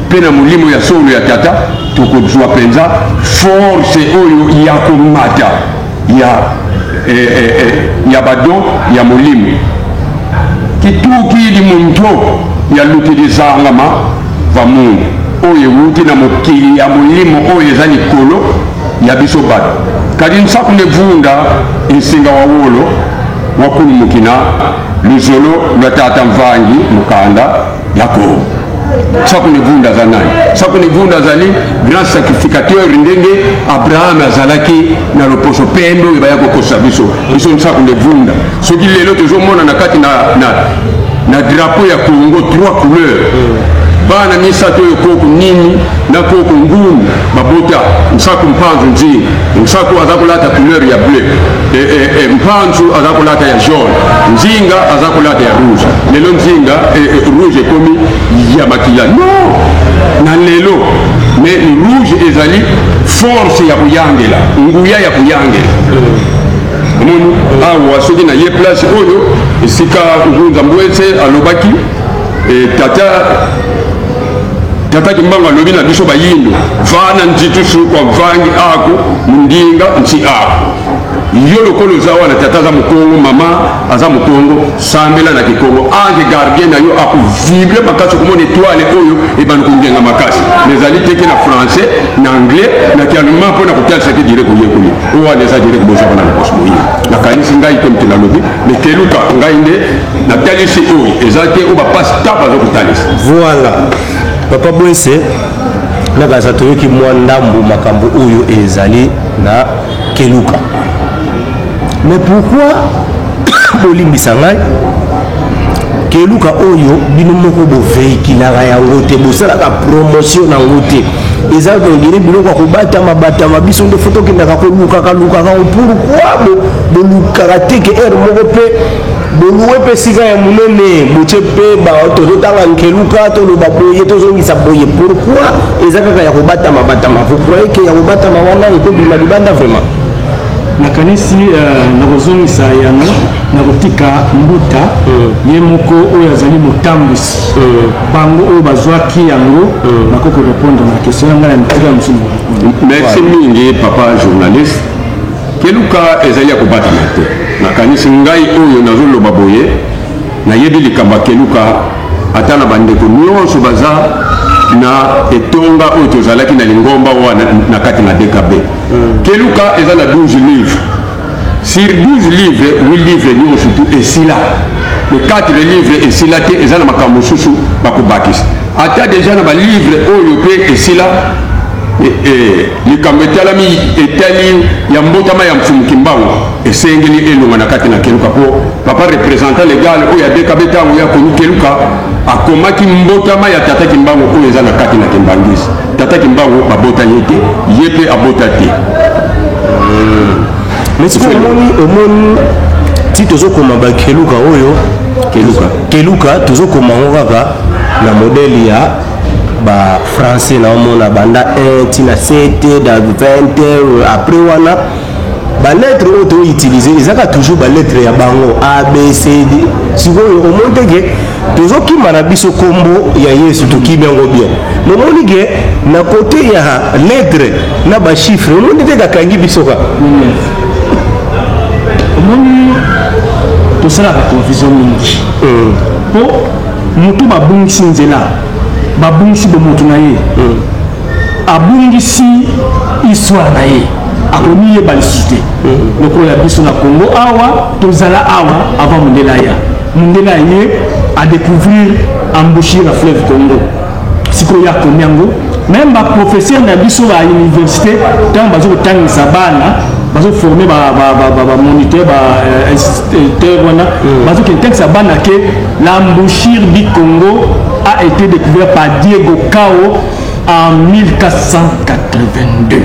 mpe na molimo ya solo ya tata tokozwa mpenza force oyo ya komata ya badon ya molimo kitukili muntu ya lutilizangama va mungu oyo ewuti na mokili ya molimo oyo eza likolo ya biso bato kadi nsaku ne vunda nsinga wa wolo wakulumukina luzolo lwa tata mvangi mukanda yakobo nsaku ne vunda za nani nsaku ne vunda azali grand sacrificateur ndenge abraham azalaki na loposo pembe oyo baya kokosa biso nsaku ne vunda soki lelo tozomona na kati na drapeau ya Congo 3 couleurs bana misato oyo koko nini na koko ngunu babota nsaku mpanzu nzinga nsaku aza kolata couleur ya bleu mpanzu aza kolata ya jaune nzinga aza kolata ya rouge lelo nzinga rouge ekomi ya makila no na lelo mais rouge ezali force ya kuyangela nguya ya kuyangela moni awa soki na ye place oyo esika ngunza mbwese alobaki tata kimbangu alobi na biso bayindo vana nzitusu kwa mvangi ako mundinga nsi ako yo lokolo oza wana tata aza mokongo mama aza mokongo sambela na kikongo ange gardien na yo akovibre makasi okomona etoile oyo ebandi kongenga makasi ezali teke na français na anglais na kiallemand mpo na kotalisa te direct oyekoli oyo wana eza direct bozaka na loposo moyini nakanisi ngai te moto nalobi mekeluka ngai nde natalisi oyo eza te oyo bapasi tapa azokotalisa voilà papa bwese nakaza toyoki mwa ndambu makambo oyo ezali na keluka mais pourquoi bolimbisa ngai keluka oyo bino moko bo véhiculaka yango te bosalaka promotion nango te eza tongiri biloko kobatama biso nde foto okendaka kolukaka pourquoi bolukaka te ke ere moko mpe boluwe mpe sika ya monene botie mpe tozotanga nkeluka toloba boye tozongisa boye pourquoi eza kaka ya kobatama vous croyez ke ya kobatama wana ekobima libanda vraiment nakanisi nakozongisa yango nakotika mbuta ye moko oyo azali motambwisi bango oyo bazwaki yango nakoko répondre na question yanga na mitika mosusu. Merci mingi papa journaliste. Keluka ezali ya kobatama te nakanisi ngai oyo nazoloba boye nayebi likambo ya keluka ata na bandeko nyonso baza na etonga oyo tozalaki na lingomba wana na kati na DKB. Keluka eza na 12 livres. Sur 12 livres, 8 livres nyonso tu esila. Le 4 livres esila te eza na makambo susu bakobakisa. Ata deja na ba livre oyo pe esila likambo etalami etali ya mbotama ya mfumuki mbango esengeli elonga na kati na keluka po papa représentant légal oyo ya DKB ntango ya konu keluka akomaki mbotama ya tata kimbango oyo eza na kati na kimbangisi tata kimbango babotani ye te ye mpe abota te. Mais si omoni ti tozokoma bakeluka oyo keluka tozokomango kaka na modele ya ba français na omona banda 1 tina 7 da 20 après wana ba lettre oyo to utiliser ezaka toujours ba lettre ya bango A B C D sikoyo omonte ke tozokima na biso kombo ya Yesu tokimi yango bien momoni ke na côté ya lettre na ba chiffre omoni te kakangi biso ka omoni tosalaka confusion mingi po mutu babungisi nzela babungisi bomoto na ye abungisi histoire na ye akomi yeba lisusu te lokola ya biso na Congo awa tozala awa avant mondela ya ye adécouvrir embouchure ya fleuve Congo sikoyo akomi yango même baprofesseur na biso ya université ntango bazokotangisa bana bazoforme bamoniteur bainstituteur wana bazokotangisa bana ke l'embouchure du Congo a été découvert par Diego Cao en 1482.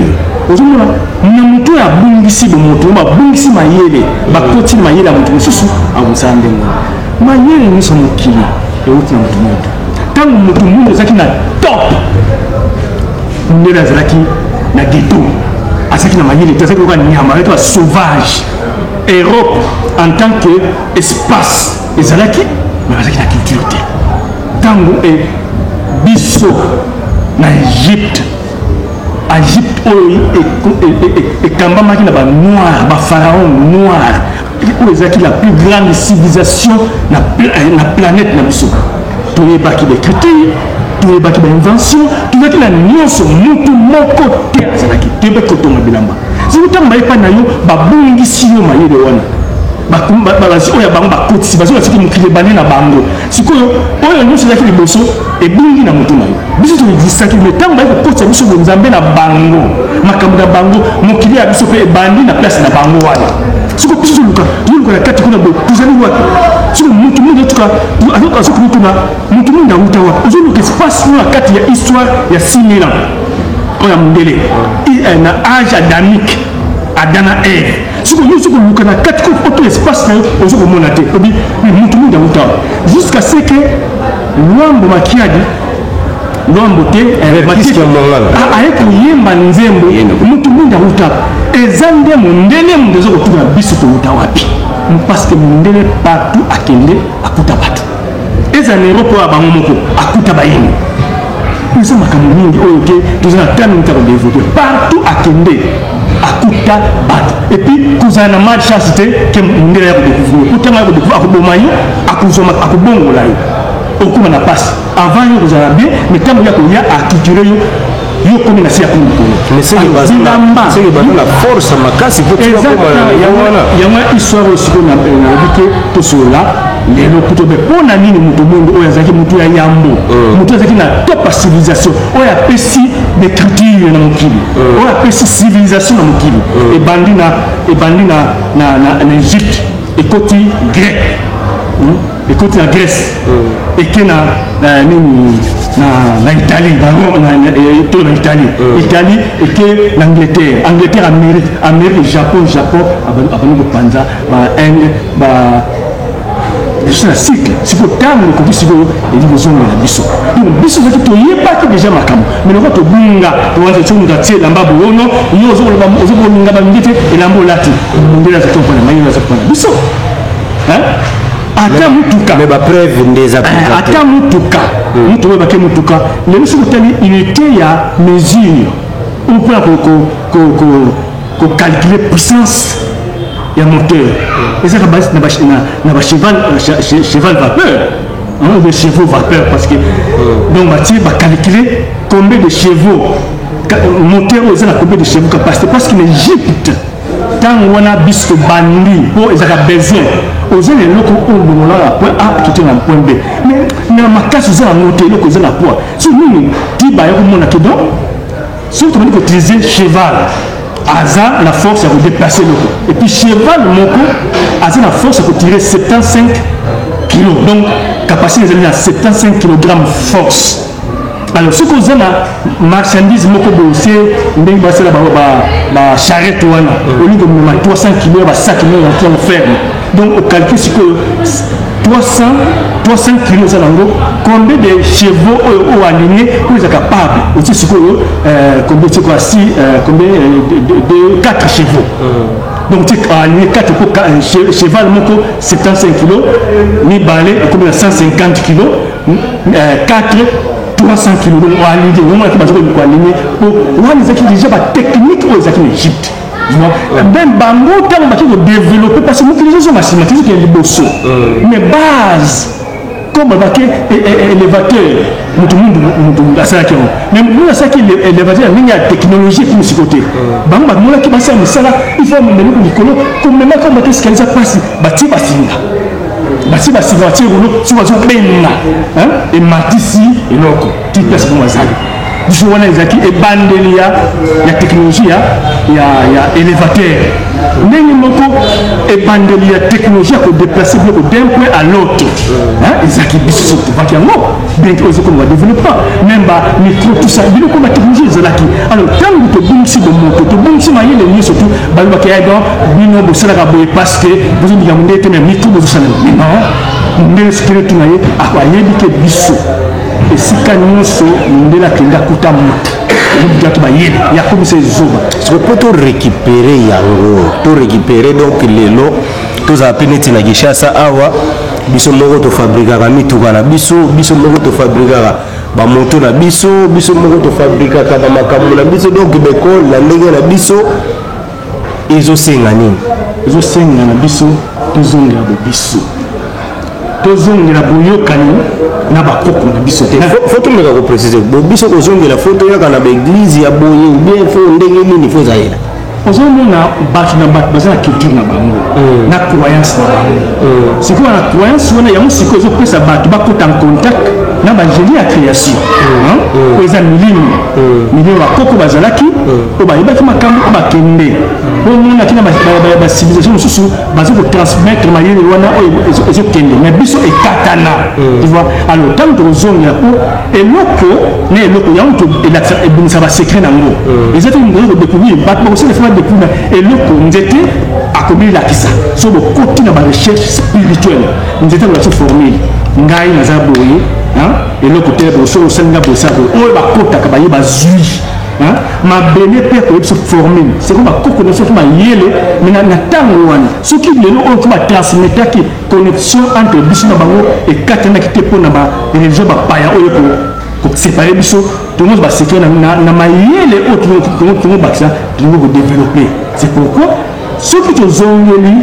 ozomona na moto ya bungisi bomoto babungisi mayele bakoti mayele ya moto mosusu abosala ndenge mayele nyonso mokili euti na moto moto ntango moto mundu azalaki na top ndele azalaki na ghetto azalaki na mayele te azalaki lokola nyama azalaki ba sauvage. Europe en tant que espace ezalaki mais azalaki na culture te ntango biso na Égypte oyo ekambamaki na banoir bapharaon noir oyo ezalaki la plus grande civilisation na planète na biso toyebaki baécriture toyebaki bainvention toyebaki na nyonso mutu moko te azalaki toyebaki kotonga bilamba soki ntango bayepa na yo babungisi yo mayele wana basi oyo bango bakotisi bazola soki mokili ebane na bango sikoyo oyo nyonso ezalaki liboso ebungi na moto na yo biso toexistaki me ntango baye kokotisa biso bonzambe na bango makambo na bango mokili ya biso mpe ebandi na place na bango wana siko biso toluka na kati kuna boye tozali wapi siko motu mundu etuka azokomi kuna motu mundu awuta wapi ozoluka espace na kati ya histoire ya 6000 ans oyo ya mondele na age adamique Adam na Ève siko nyonso koluka na kati koto espace na yo ozokomona te obi motu mundu awuta jusqu'à ce que lwambo makiadi lwambo te aye koyemba nzembo motu mundu awuta eza nde mondele mundu ezokotuna biso towuta wapi parce que mondele partout akende akuta bato eza na Europe oyo bango moko akuta bayini eza makambo mingi oyo ke toza na tano mitako développe partout akende akuta bato et puis kozala na malchance te ke mondele ya kodécouvrir otanga ya kodécouvrir akoboma yo akobongola yo okuma na pasi avant yo kozala bien mais ntango ya koya aculture yo yo komi na se ya komibilamba na force makasi yango histoire oyo sikoyo nayebi ke tosolola lelo kutobe mpona nini moto mundu oyo azalaki motu ya yambo motu azalaki na top ya civilisation oyo apesi d'écriture na mokili oyo apesi civilisation na mokili ebandi na Égypte ekoti grec et côté la Grèce et que na Italie na Italie et que l'Angleterre Amérique Japon abano ko panza ba Inde c'est un cycle. C'est pour terme le côté civil et nous besoin de la biso. Donc biso c'est tout y est pas déjà makam. Mais le retour bunga, pour être sûr de tirer l'amba bono, nous osons bunga bandite et l'ambo lati. On dit la question pour la maille la question biso. Hein? Ata mutuka. Mais ba preuve des applications. Ata mutuka. Mutuka ba ke mutuka. Le biso tali unité ya mesure. On peut ko calculer puissance. Il y a un moteur. Et ça, c'est cheval vapeur. Le chevaux vapeur. Parce que, donc, on va calculer combien de chevaux, moteur, ils ont combien de chevaux capacité. Parce qu'en Égypte, tant on a bisque bandi, ils ont besoin. Ils ont les locaux où on a la point A, tout est dans le point B. Mais, dans ma casse, ils ont un moteur, ils ont la poids. Si nous, dit, bah, il y a un don, surtout, on peut utiliser cheval. Aza la force à vous déplacer le et puis cheval moko Aza la force à vous tirer 75 kg donc capacité de à 75 kg force. Alors ce que vous avez marchandise moko bossé ndenge basé la charrette wana au lieu de 300 kg ba 5 kg en ferme donc au calcul c'est que 300 kg ça combien de chevaux au aligné pour être capable aussi c'est que combien c'est quoi si combien de 4 chevaux donc tu as aligné 4 pour cheval moko 75 kg ni balai combien 150 kg 4 300 kg donc on a aligné on a aligné pour on a déjà la technique aux Égypte. Même bango tant on va développer parce que nous utilisons ma cimenterie qui est liboso mais base comme avec élévateur tout le monde a ça qui même nous ça qui élévateur il y a technologie pour ce côté bango bango qui va ça il faut me donner comme comme même comme qu'est-ce qu'elle ça passe bati basinga bati rouleau sur votre benna hein et matisi et loko tu place pour ça je vois les acquis et bandelia la technologie il y a élévateur mais moko et bandelia technologie pour déplacer bloc d'un point à l'autre hein les acquis biso vakiango bien que on va développer même ba micro tout ça bien comme la technologie les acquis alors tant que tu bungsi de moto tu bungsi maille les mieux surtout ba ba kaya donc bino bo sala ka boy parce que vous avez demandé te même micro de ça non mais ce que tu n'as pas quoi yebi ke biso et si kanyoso ndela kenda kuta moto il y a comme ces zoba ce que peut tout récupérer yango tout récupérer donc lelo tous apineti na Kinshasa awa biso moko to fabrikaka mituka na biso moko to fabrikaka ba moto na biso moko to fabrikaka ba makambo na biso donc beko la ndenge na biso ezosenga na biso tozongela biso tozongela boyokani na bakoko na biso te faut tumeka ko préciser biso kozongela photo yaka na l'église ya boye ou bien faut ndenge nini faut zaela ozomona bato na bato baza na culture na bango na croyance na bango sikoyo na croyance wana yango sikoyo ezopesa bato bakota en contact na bagénie ya création oyo eza milimo bakoko bazalaki oyo bayebaki makambo oyo bakende omonaki na basivilisation mosusu baza kotransmettre mayele wana oyo ezokende mais biso ekatana tu vois alors ntango tokozongela po eloko na eloko yango ebimisa basekret nango eza te mokoki kodécouvrir bato bakosala fama découvrir eloko nzete akobilakisa so bokoti na barecherche spirituelle nzete akolakisa formule ngai naza boye eloko te boso osalinga bosako oyo bakotaka baye bazwi mabele mpe koyebisa formule seko bakoko na soki mayele me na ntango wana soki lelo oyo batransmetaki connexion entre biso na bango ekatanaki te mpo na bareligion bapaya oyo kosepare biso tongo basekre na mayele oyo tongo bakisa tongo kodéveloppe c'est pourquoi soki tozongeli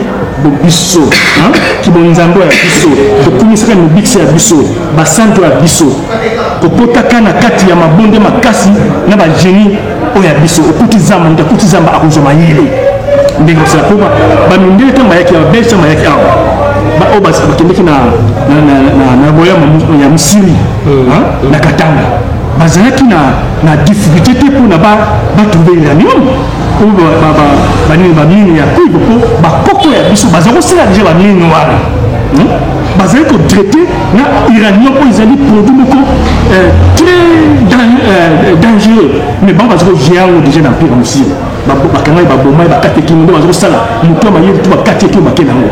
biso kibonzambo ya biso tokumisaka mibikisa ya biso basanto ya biso kopotaka na kati ya mabonde makasi na bagénie oyo ya biso okuti zamba nde akuti zamba akozwa mayele ndenge kosala mpo bamindele ntango bayaki awa belge ntango bayaki awa oyo bakendeki na boyama ya mosiri na katanga bazalaki na difficulté te mpona batrouve uranium oyo bamine ya kuivo mpo bakoko ya biso baza kosala deja bamine wana bazali ko traiter na iranien ko ils allaient produit beaucoup très dangereux mais ba bazali ko gérer déjà dans pire aussi bakanga baboma bakateki ndo bazali sala muto mayeli to bakateki bakena ngo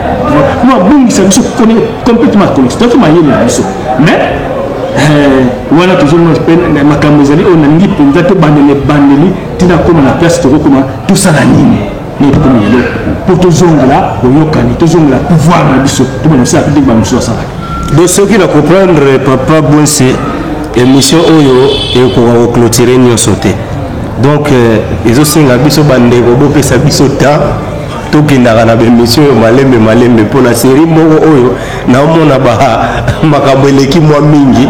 no bungi ça se connaît complètement connecté to mayeli na so mais voilà toujours nos makambo ezali on a ngi penza to bandeli tina koma na place to koma tout ça la nini ni to koma yelo pour to zongola oyokani to zongola pouvoir na biso to bona ça peut ba muso ça de ce qui la comprendre papa Bwese émission oyo et ko clôturer nyo sauter donc ezosenga biso bandeko bopesa biso temps tokendaka na bémission malembe mpo na série moko oyo naomona makambo eleki mwa mingi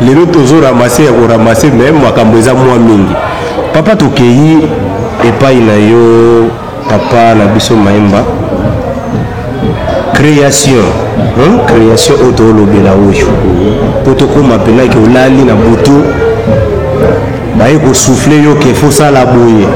lelo tozoramase ya koramase me makambo eza mwa mingi papa tokei epai na yo papa na biso Mayemba création oyo toolobela oyo mpo tokóma penaki olali na butu baye kosouffle yo ke fosala boye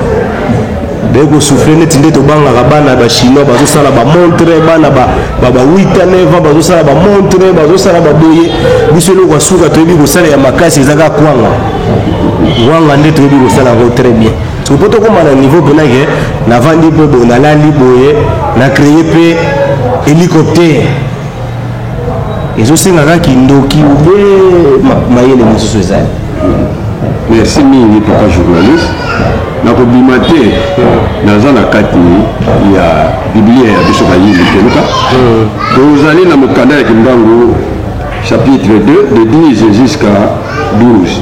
baye kosouffle neti nde tobangaka bana bachinois bazosala bamontre bana ba 8 à 9 ans bazosala bamontre bazosala baboye biso eloko asuka toyebi kosala ya makasi ezaka kwanga nde toyebi kosala yango très bien soki mpo tokóma na niveau penake navandi mpe boye nalali boye na créé mpe hélicoptère ezosengaka kindoki ube mayele mosusu ezali. Merci mingi papa journaliste nakobima te naza na kati ya biblia ya biso bayili keluka tozali na mokanda ya kimbangu chapitre 2 de 10 jusqu'à 12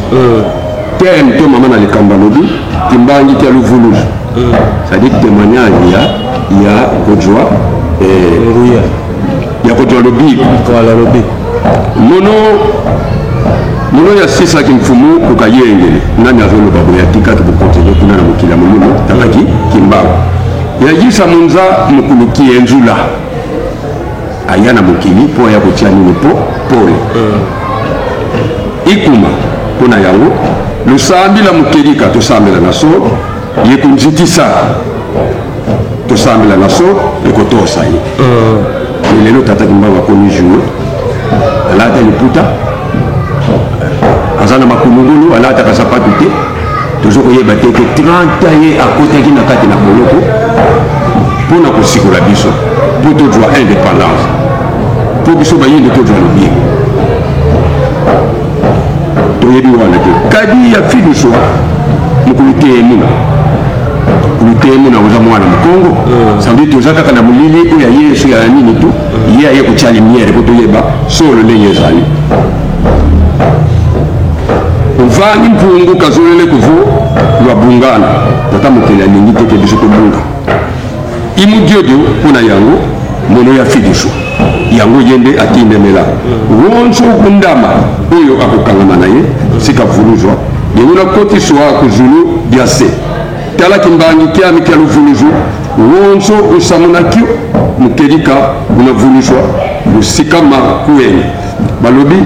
terme to mama na likamba lobi kimbangi tia luvuluzu c'est-à-dire témoignage ya kojwa ya kojwa lobi mono ya sisa kimfumu kukayengele nani azoloba boya tikaki bukontinue kuna na mokili ya molimo takaki kimbangu yayisa munza mokuluki enzula aya na mokili mpo ya kotia nini po pole ikuma mpona yango losambila mokelika tosambela na so yekunzitisa tosambela na so ekotosa ye lelo tata kimbangu akomi jour alata liputa aza na makulungulu alataka sapatu te tozokoyeba te ke 30 ye akotaki na kati na boloko mpona kosikola biso mpo tozwa indépendance mpo biso bayinde tozwa lobie toyebi wana te kadi ya fiduso mokulu te emuna mokulu te emuna oza mwana mokongo samedi toza kaka na molili oyo ya yesu ya nini tu ye aye kotia lumière mpo toyeba solo ndenge ezali uvani mpungu kazolele kuvu lwabungana tata mokili alingi teke biso tobunga imudiodio mpona yango mono ya fidiso yango yende atindemela wonso kundama oyo akokangama na ye sika vuluzwa yango nakotiswa kuzulu biase tala kimbangi kiami kia luvuluzu wonso usamunakio mukelika unavuluzwa lusikama kuyenye balobi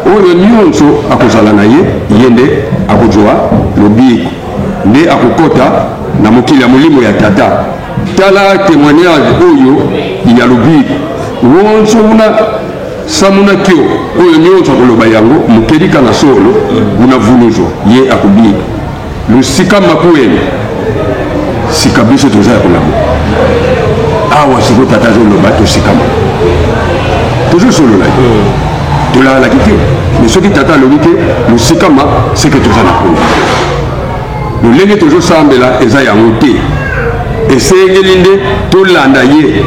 oyo nyonso akozala na ye yende akozwa lobiko nde akokota na mokili ya molimo ya tata tala témoignage oyo ya lobiko wonso una samunakio oyo nyonso akoloba yango mokelika na solo unavuluzwa ye akobika lusika makuene sika biso toza ya kolabo awa siko tata azoloba tosikama tozosolola ye tolalaki te mais soki tata alobi te mosikama seke toza na kuna lolenge tozosambela eza yango te esengeli nde tolanda ye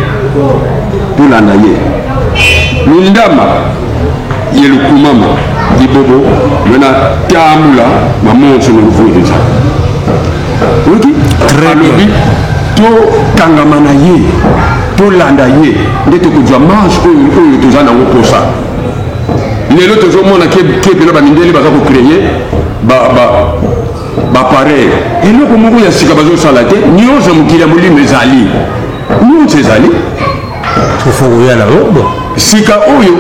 lundama ye lukumama libobo mena tambula mamonso na luvuzi nzala oki alobi tokangama na ye tolanda ye nde tokozwa marge oyo toza nango posa lelo tozomona kebilo bamindeli baza kocreye bapareil eloko moko ya sika bazosala te nyonso mokili ya molimo ezali nyonso ezali tofokoya nango sika oyo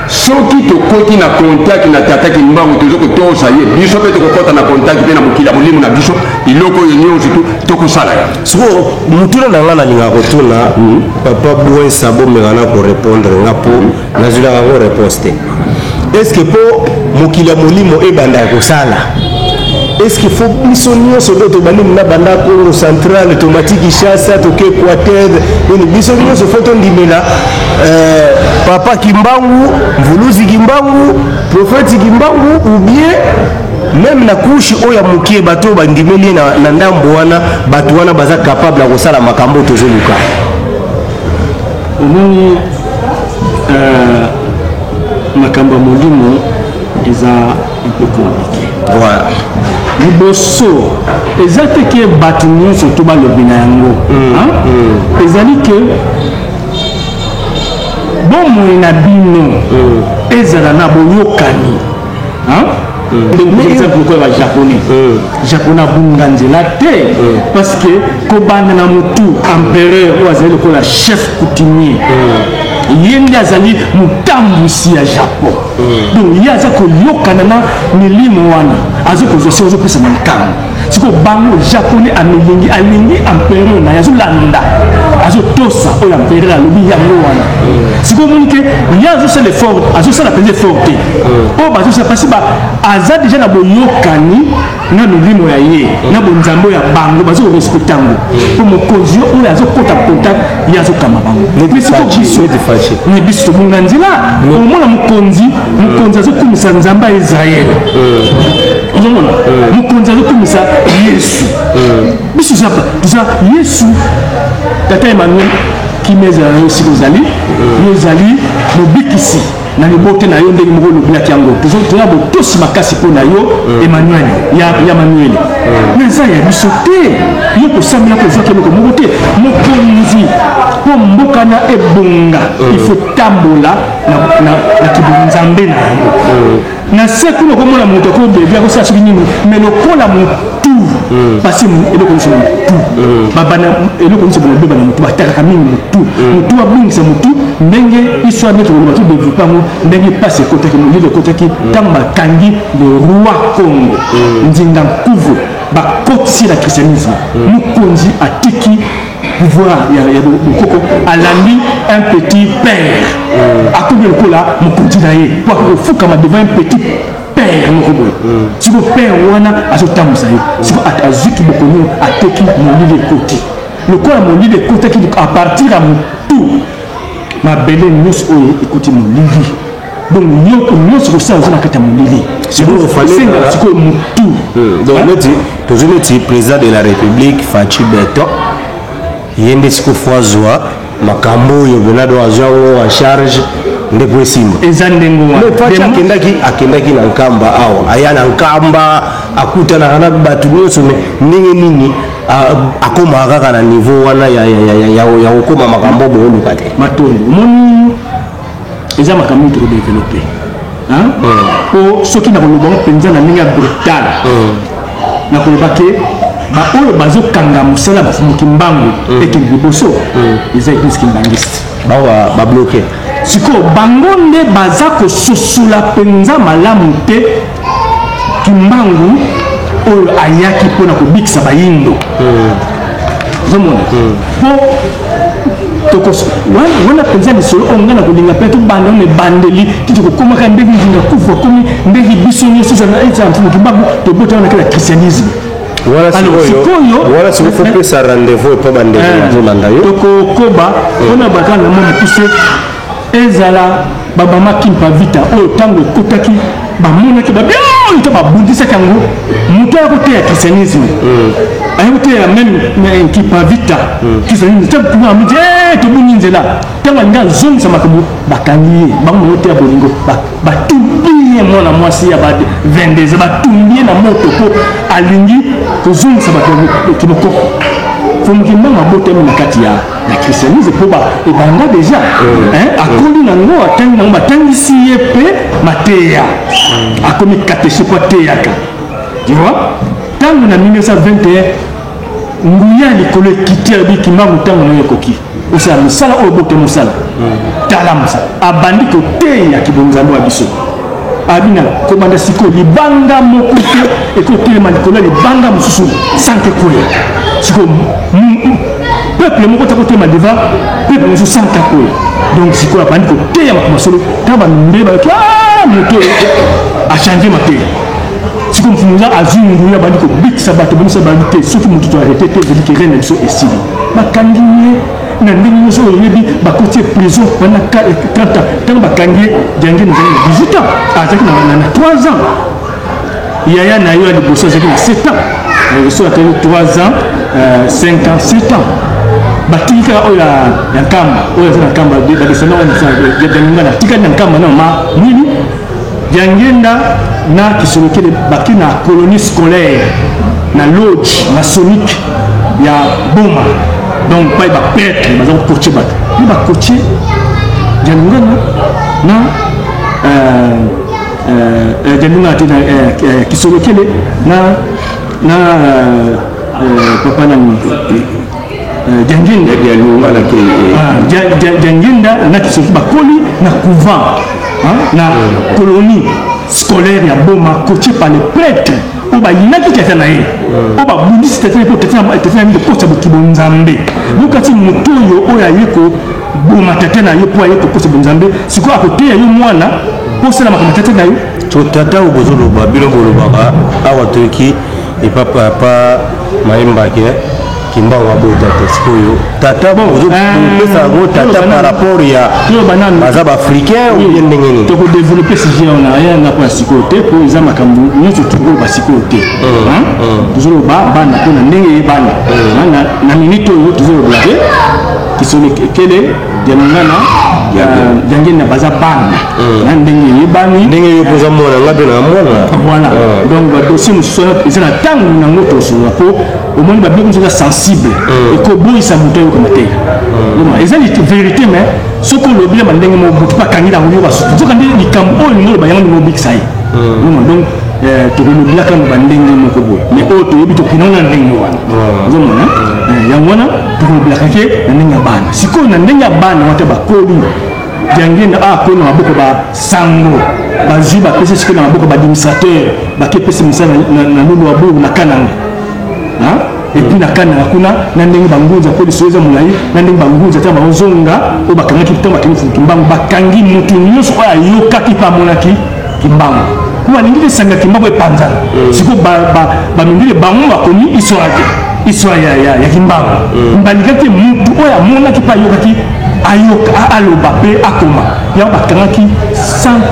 soki tokoti na contact na tata Kimbangu tozokotosa ye biso mpe tokokota na contact mpe na mokili ya molimo na biso iloko oyo nyonso tokosala ya siko mutuna na nga nalinga kotuna papa bwensa bomeka na korépondre nga mpo nazwilaka yango réponse te est ce que mpo mokili ya molimo ebanda ya kosala est-ce qu'il faut biso nyonso do tobandi na banda Congo central tomati Kinshasa toke Équateur donc biso nyonso fo tondimela papa Kimbangu mvuluzi Kimbangu prophète Kimbangu ou bien même na couche oya mokie bato bandimeli na ndambo wana bato wana baza capable ya kosala makambo tozoluka omoni makambo ya molimo eza un peu compliqué voilà liboso eza te ke bato nyonso to balobi na yango ezali ke bomoi na bino ezala na boyokani exemple lokola bajaponais japonais abunga nzela te parce que kobanda na motu empereur oyo azali lokola chef coutumier ye nde azali motambusi ya japon donc ye aza koyokana na milimo wana azokozwa se ozopesa na ntango siko bango japonais alingi empereur na ye azolanda azotosa oyo empereur alobi yango wana siko omoni ke ye azosala effort azosala mpenza effort te oyo bazosala pasi aza deja na boyokani na milimo ya ye na bonzambe ya bango bazokorespecte yango mpo mokonzi oyo azokota contact ye azokama bango biso tobunga nzela omona mokonzi azokumisa nzambe ya israele ozomona mokonzi azokumisa yesu biso toza yesu tata emmanuel kimi ezala yo sika ozali yo ezali mobikisi na libote na yo ndenge moko olobelaki yango toza botosi makasi mpo na yo emmanuel ya manuel eza ya biso te yo kosambela kozwaki eloko moko te mokonzi mpo mboka na ebonga ifo tambola na kibonzambe na yango na se kuna okomona moto akobebia kosala soki nini me lokola motu pasi eloko nyonso motu babana eloko nyonso bolobeba na motu batakaka mingi motu abungisa motu ndenge histoire neti koloba to développe yango ndenge mpasi ekotaki molili ekotaki ntango bakangi le roi congo nzinga nkuvu bakotisi na christianisme mokonzi atiki pouvoir ya bokoko alandi un petit père akomi lokola mokonzi na ye po akokofukama devant un petit père moko boye siko père wana azotambusa ye siko azwiki bokono ateki molili ekoti lokola molili ekotaki à partir ya motu mabele nyonso oyo ekoti molili donc nyonso kosala oza na kati ya molili sikoyo motu donc neti tozwi neti président de la république Faci Beton ye nde siko fo azwa makambo oyo benado azwa yango en charge nde po esimba eza ndenge wana akendaki na nkamba awa aya na nkamba akutanaka na bato nyonso me ndenge nini akomaka kaka na niveau wana ya kokoma makambo booluka te matondo omoni eza makambo tokodeveloppe po soki nakolobango mpenza na ndenge ya brutal nakoloba ke baoyo bazokanga mosala bafumoki mbangu ekende liboso eza église kimbangiste babloke sikoyo bango nde baza kososola mpenza malamu te kimbangu oyo ayaki mpona kobikisa bayindo ozomona po wana mpenza lisolo oyo ngai na kolinga mpe tobanda ono ebandeli titi kokomaka ndenge nzinga kufu akomi ndenge biso nyonso ezala mfumoki mbangu tobota wana kala christianisme wala sikoyo fopesa rendez-vous epo bandeko bazolanda yo tokokoba mpona bakala na mona puse ezala babama kimpa vita oyo ntango ekotaki bamonaki babito babundisaki yango moto ayako te ya christianisme ayako te ya meme kimpa vita christianisme tamamidi tobungi nzela ntango alingi azongisa makambo bakangi ye bango bango te ya bolingo batumbi ye mwana mwasi ya ba 22 batumbi ye na moto mpo alingi kozongisa bato kimokoko fomokimba mabotami na kati ya christianisme mpo ebanda deja akoli nango atangi nango batangisi ye mpe mateya akomi kateche mpo ateyaka tiwa ntango na 1921 nguya likolo ekiti alobi kimbangu ntango nayo ekoki osala misala oyo bote mosala tala mosala abandi koteya kibonzambo ya biso abina kobanda sikoyo libanga moko te ekotelema likolo ya libanga mosusu sanke koya sikoyo peuple moko takotelema devant peuple mosusu sanke koya donc sikoyo abandi koteya masolo ntango bamindele bayoki moto achange mateya sikoyo mfumuza azwi ngulu abandi kobikisa bato bomisa bandi te soki motu to arrete te ezali ke reine na biso esili bakangi ye na ndenge nyonso oyo oyebi bakoti prison pendant 30 ans ntango bakangi ye jange nazali na 18 ans azalaki na 3 ans yaya na yo ya liboso azalaki na 7 ans liboso atali 3 ans 5 ans 7 ans batiki kaka oyo ya nkamba oyo aza na nkamba badescenda oyojaningana tikali na nkamba na ma mwini jangenda na kisolokele baki na colonie scolaire na lodge maçonnique ya boma donc pas ba prêtre baza coacher bato ni ba coacher janingana na janingana tena kisolokele na papa na jangenda na kisolokele bakoli na couvent na colonie scolaire ya boma coaché par les prêtres oyo bayinaki tata na ye oyo babundisi tata po tata na mingi kokosa bokibonzambe bokati moto oyo aye koboma tata na ye mpo aye kokosa bonzambe sikoyo akoteya yo mwana mpo osalamaka na tata na yo to tata oyo bozoloba bino bolobaka awa toyoki epapa mayembake kimbango abota te sikoyo tata bozopesa yango tata par rapport ya baza baafricain oye ndenge nini tokodeveloppe sujet ona ayanga mpo ya sikoyo te mpo eza makambo nyonso tokolo basikoyo te tozoloba bana mpo na ndenge ye bana na minute oyo tozoloba te kisolekele janongana jangena baza bana na ndenge ye bani ndenge yo poza mwana nga mpe na mwana voilà donc badossier mosusu eza na ntango nango tosolola mpo omoni babiko mosusu eza sensible ekoboyisa moto ayokana te eza vérité mais soki olobi lema ndenge mo motu mpe akangi nango yo basusu soka nde likambo oyo lingo loba yango ndenge obikisa ye donc tokolobelaka no bandenge moko boye mais oyo toyebi tokendanga na ndenge wana ozomona yango wana tokolobelaka ke na ndenge ya bana sikoyo na ndenge ya bana wata bakoli jangenda akoli na maboko basango bazwi bapesi sikoyo na maboko baadministrateur bakepesi mosala na lolo ya boyo na kananga epuis na kananga kuna na ndenge bangunza polisi oyo eza molai na ndenge bangunza ntango baozonga oyo bakangaki ntango bakangi futu kimbango bakangi motu nyonso oyo ayokaki mpe amonaki kimbango kuba lingi esanga kimbango epanzana sikoyo bamindele bango bakomi histoire ya kimbango balikaki motu oyo amonaki mpe ayokaki aloba mpe akoma yango bakangaki 137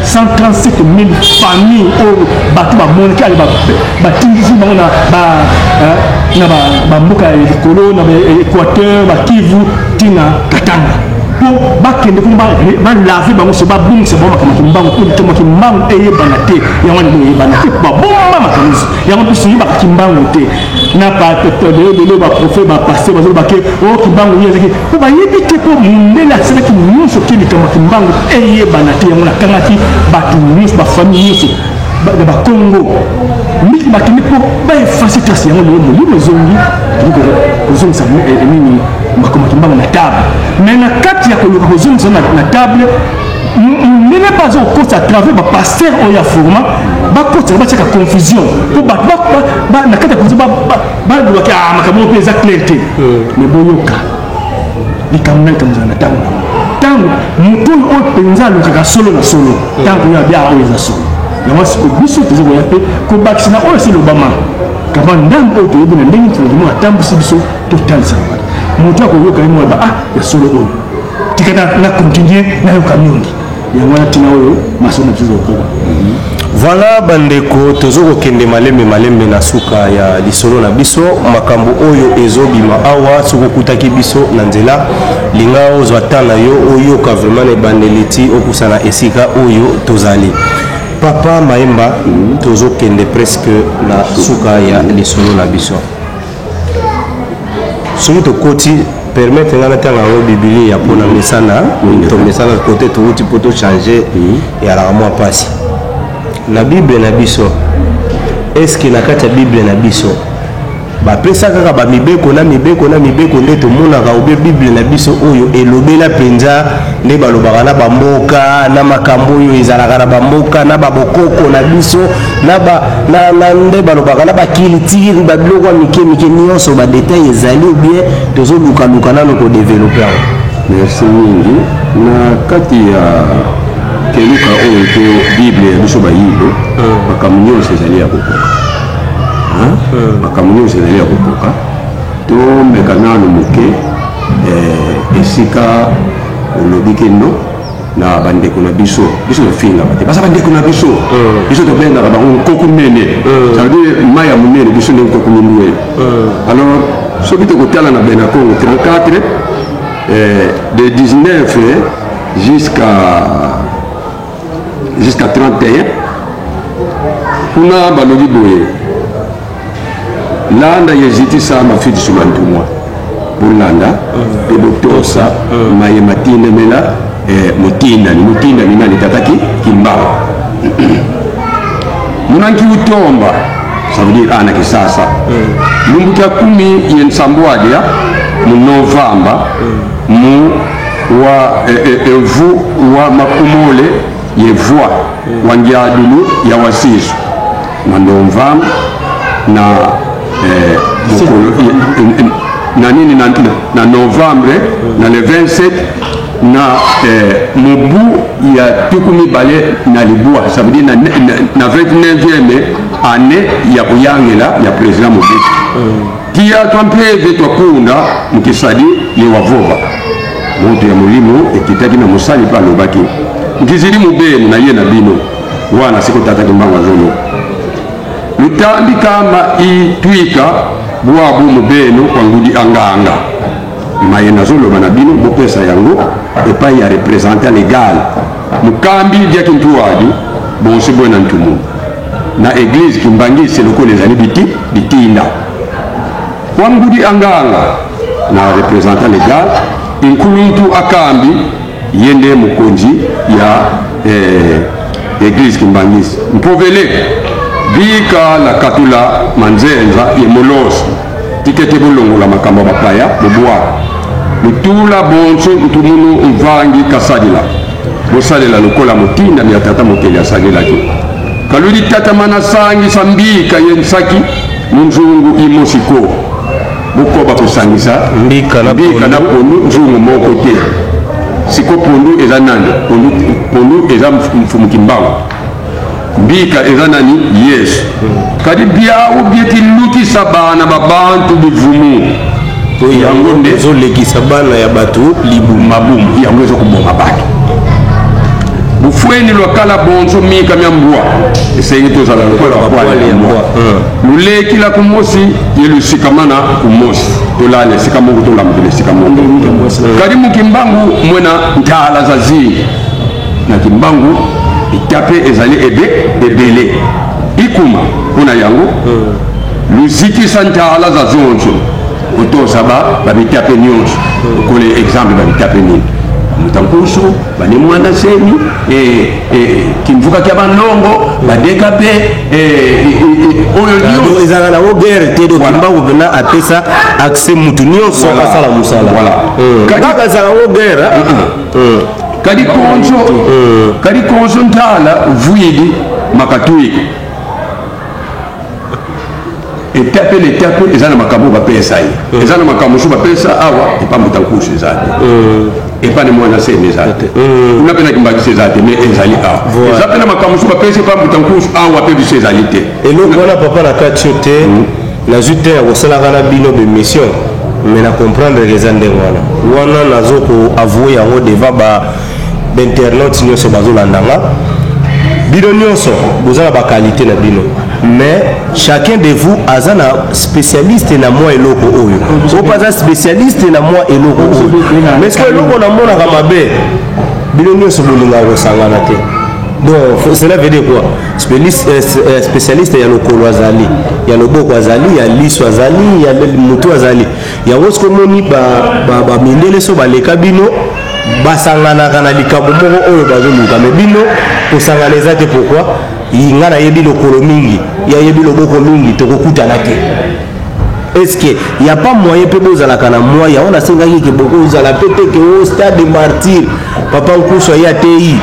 000 famille oyo bato bamonaki ale batingisi bango na bamboka ya likolo na baéquateur bakivu ntina katanga mpo bakende kuna balave bango so babongisa bango makambo kimbango oyo litombo kimbango eyebana te yango wana eyebana te babomba makamisi yango mpe soyebaka kimbango te na lelo baprophète bapaster bazoloba ke o kimbango ye ezaki mpo bayebi te mpo mondele asalaki nyonso ke likambo kimbango eyebana te yango nakangaki bato nyonso bafamille nyonso ya bakongo mingi bakende mpo baefasi trase yango lelo molimo ezongi kozongisa nini makambo kimbango na table mais na kati ya koluka kozongisa na table ndenge mpe aza kokosa à travers bapaster oyo ya format bakotaka batiaka confusion mpo bato na kati ya confusion balobaki makambo mpe eza clair te mais boyoka likambo na likambo na ntango ntango moto oyo mpenza alukaka solo na solo ntango oyo abia oyo eza solo yango sikoyo biso tozokoya mpe kobakisa na oyo esi lobama kama ndambo oyo toyebi na ndenge tozalimo atambwisi biso totalisa wana moto akoyoka ye moyeba ya solo oyo tika na continue nayoka mingi yango wana ntina oyo maso na biso zokoka voilà bandeko tozokokende malembe na suka ya lisolo na biso makambo oyo ezobima awa soki okutaki biso na nzela linga ozwa ta na yo oyoka vraiment na ebandeli ti opusana esika oyo tozali papa Mayemba tozokende presque na suka ya lisolo na biso soki tokoti permettre nga natanga yango bibili ya mpona mesana tomesana kote touti mpo tochange eyalaka mwa mpasi na bible na biso eske na kati ya bible na biso bapesa kaka bamibeko na mibeko nde tomonaka obe bible na biso oyo elobela mpenza nde balobaka na bamboka na makambo oyo ezalaka na bamboka na babokoko na biso nde balobaka na bakilitiri babiloko ya mike nyonso badetail ezali obien tozolukaluka nano kodevelope yango. Merci mingi na kati ya keluka oyo to bible ya biso bayibo makambo nyonso ezali ya kokoka makambo nyonso ezali ya kokoka tomeka nano moke esika olobi keno na bandeko na biso tofingaka te basa bandeko na biso tobengaka bango nkoku nene ça veut dire mai ya monene biso nde nkoku minduele. Alors soki tokotala na bena Congo 34 de 19 jusqu'à 31 kuna balobi boye landa yezitisa mafiti sur bantumwa bolanda pe botosa maye matindamela mutindani nani tataki kimbao munanki utomba ça veut dire ana kisasa lumbuka 10 yensambwadia mu novembre mu wa evu wa makumole yevwa wangiadulu ya wasiso na novembre na novembre na le 27 na mobu ya tukumi bale na libua ça veut dire na 29e année ya kuyangela ya président Mobutu tia twampeve twakunda mukisadi lewavova moto ya mulimo ekitaki na musali pa lobaki nkizili mubeni na ye na bino wana siko tataki mbanga zolo lutambi kama itwika bwabu mubeno kwa ngudi anganga maye na zolo bana bino bopesa yango epai ya representant légal mukambi diaki ntuwadi bonse bwena ntumu na église kimbangisi lokole ezali bitinda kwa ngudi anganga na representant légal inkuluntu akambi yende mukonzi ya église kimbangisi mpovele bika la katula manzenza yemolosi tikete bolongola makambo bapaya bobwa lutula bonso ntumunu mvangi kasadila bosalela lokola motinda ya tata mokeli asalelaki kaludi tata mana sangi sambika yensaki munzungu imosiko bukoba kusangisa mbika na pondu nzungu moko te siko pondu eza nani pondu eza mfumuki mbango mbika eza nani yesu kadi biawo bieti lutisa bana babantu bivumu yango nde ezolekisa bana ya bato mabumu yango ezokuboma bato bufweni lwakala bonso mika mya mbwa esengi tozala lokola bapwale ya mbwa lulekila kumosi yelusikamana kumosi tolala esika moko tolamukila esika moko kadi mukimbangu mwena ntala za zingi na kimbangu itape ezali ebele ikuma kuna yango luzikisa ntala za zonso otosaba babitape nyonso okole exemple babitape nini mutankusu bane mwana seni kimvuka kya banlongo badeka pe oyo ezala na guerre te do kimbangu bena apesa accès mutu nyonso asala musala kaka ezala guerre kadi konso ntala vuidi makatui etape ezana makambo bapesa ye ezana makambo so bapesa awa epambutankusu ezali epane mwana sene ezate kuna pena kimbangisi ezate me ezali awa eza pena makambo so bapesa epambutankusu awa pe biso ezali te eloko wana papa na kati yo te nazwi te ya kosalaka na bino bemission mais na comprendre eza ndenge wana nazo koavoue yango devant bainternaute nyonso bazolandanga bino nyonso boza na bakalite na bino mais chacun de vous aza na spécialiste na mwa eloko oyo opaza spécialiste na mwa eloko oyo mais soki eloko namonaka mabe bino nyonso bolingaka kosangana te donc cela veut dire quoi spécialiste ya lokolo azali ya loboko azali ya liso azali ya motu azali yango soki omoni bamindele so baleka bino basanganaka na likambo moko oyo bazoluka me bino kosangana eza te pourquoi nga nayebi lokolo mingi yayebi loboko mingi tokokutana te est-ce que il y a pas moyen pe bozalaka na moyen on a singaki ke beaucoup uzala peut-être que au stade martyr papa Nkusu ya TI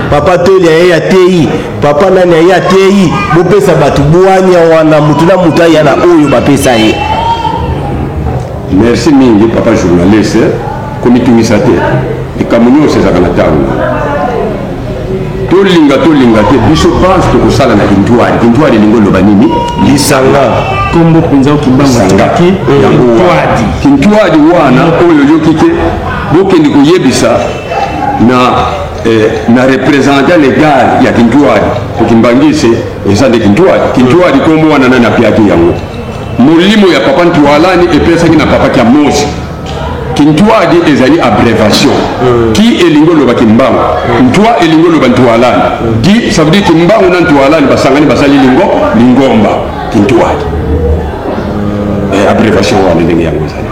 papa Toli ya TI papa nani ya TI bopesa batu bwanya wana mutuna mutaya na oyo bapesa ye. Merci mingi papa journaliste komiti wisate ikamunyo sezaka na tawu tolinga te biso pense tokosala na Kintwadi lingo loba nini lisanga kombo penza okibanga Kintwadi wana oyo yokike bokendi koyebisa na représentant légal ya Kintwadi tokimbangise eza de Kintwadi kombo wana nani apiaki yango molimo ya papa Ntwalani epesaki na papa kya Mosi. Kintwadi ezali abréviation qui elingo loba Kimbangu Ntwa elingo loba Ntwalani qui ça veut dire Kimbangu na Ntwalani basangani basali lingomba Kintwadi abréviation wana ndenge yango ezali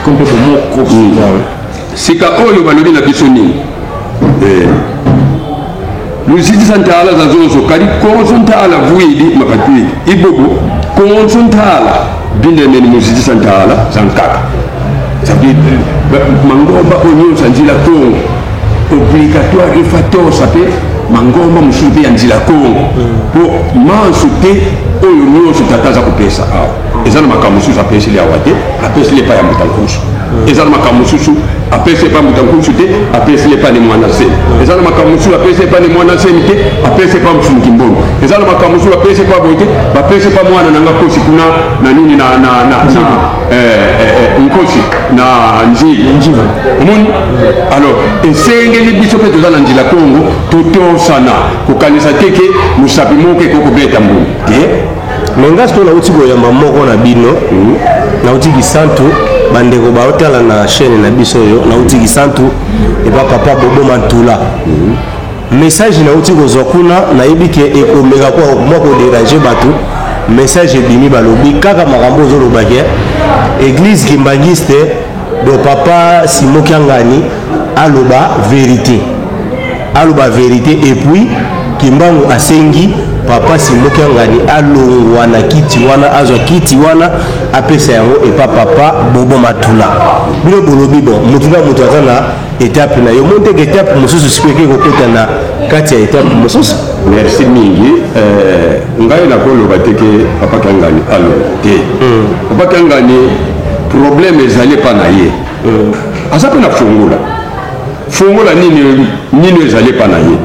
kombo moko sika oyo balobi na biso nini Lusiti Santala zazozo kari konso ntala vuidi makatwiki ibobo konso ntala binde meni Lusiti Santala zankaka sabi mangomba onyo sanjila Kongo obligatoire ifato sape mangomba mushupe yanjila Kongo po mansu te oyo nyonso tataza kupesa awa ezana makamususu apesile awate apesile pa ya Mutankusu ezana makamususu apesile pa Mutankusu te apesile pa ni mwana se ezana makamususu apesile pa ni mwana se te apesile pa mfunki mbono ezana makamususu apesile pa bote apesile pa mwana nanga kosi kuna na nini na nkosi na njiva omoni alors esengeli biso pe tozana njila Kongo totosana kokanisa teke musapi moke kokobeta mbuni te menga sto na uti boyamba moko na bino na uti Kisantu bandeko baotala na chaîne na biso yo na uti Kisantu et papa Bobo Mantula message na uti kozwa kuna na yebike ekomeka kwa moko déranger batu message ebimi balobi kaka makambo ozolobake église kimbangiste do papa Simoki Angani aloba vérité et puis Kimbangu asengi papa Simoki Angani alongwa na kiti wana azwa kiti wana apesa yango epa papa Bobo Matula bino bolobi bon mutuna mutu azana étape na yo monte étape mususu sipeke kokota na kati ya étape mususu. Merci mingi ngai na koloba teke papa Kangani alo te papa Kangani problème ezali pa na ye asa pe na fungola nini ezali pa na ye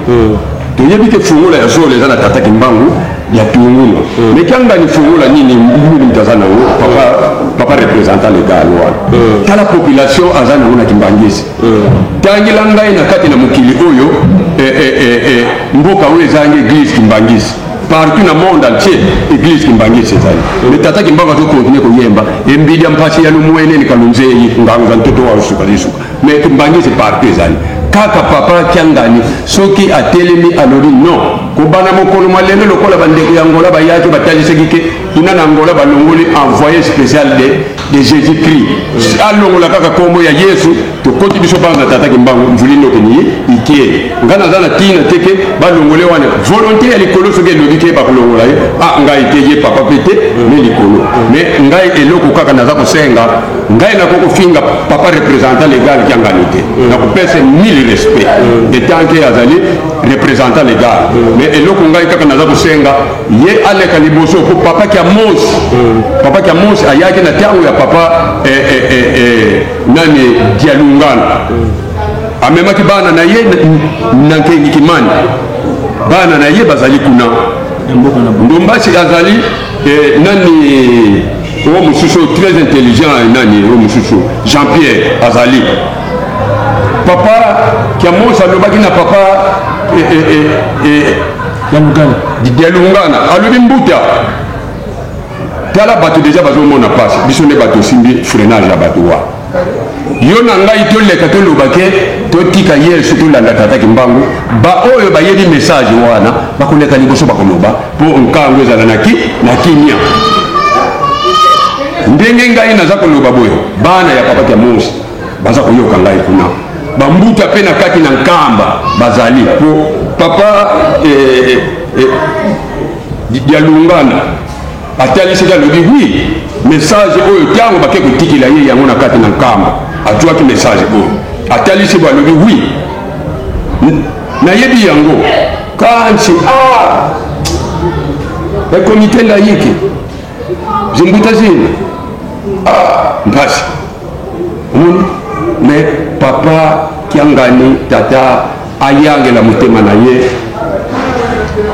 toyebi ke fungola ya zolo eza na tata Kimbangu ya tunguno mais Kangani fungola nini mtaza na papa représentant légal wana tala population aza na na Kimbangisi tangila ngai na kati na mukili oyo mboka oyo ezangi église Kimbangisi partout na monde entier église Kimbangisi ezali mais tata Kimbangu azo continuer koyemba embidi mpasi ya lumwene ni kalunzeyi nganga ntoto wa usuka mais Kimbangisi partout ezali kaka papa Kangani soki atelemi alori non kobana mokolo malelo lokola bandeko ya Angola bayaki bataliseki ke ina na Angola balongoli envoyé spécial de Jésus-Christ alongola kaka kombo ya Yesu to koti biso banga tata Kimbangu mvulindo keni ikie ngana zana tina teke balongole wana volonté ya likolo soki lobike ba kolongola ye ngai te ye papa pete mais likolo mais ngai eloko kaka naza kosenga ngai na koko finga papa représentant légal Kangani te na kopesa 1000 respect de tant que azali représentant légal mais eloko ngai kaka naza kosenga ye aleka liboso ko papa kya Mos ayaki na tango ya papa nani Dialungana amemaki bana na ye na Nkengi Kimani bana na ye bazali kuna Ndombasi azali nani o mususu très intelligent nani o mususu Jean-Pierre azali papa kya Mos alobaki na papa Dialungana alobi mbuta tala bato déjà bazomona passe biso ne bato simbi freinage ya bato wa yo na ngai toleka tolobake totika Yesu tolanda tata Kimbangu ba oyo bayebi message wana bakoleka liboso bakoloba po nkango ezala na kimia ndenge ngai naza koloba boye bana ya papa Mos baza koyoka ngai kuna bambuta pe na kati na nkamba bazali po papa Dialungana atalisi alobi oui message oyo ntango bake kotikela ye yango na kati na nkamba azwaki message oyo atalisi balobi oui nayebi yango kansi comité laïque zimbuta zina mpasi omoni mais papa kiangani tata ayangela motema na ye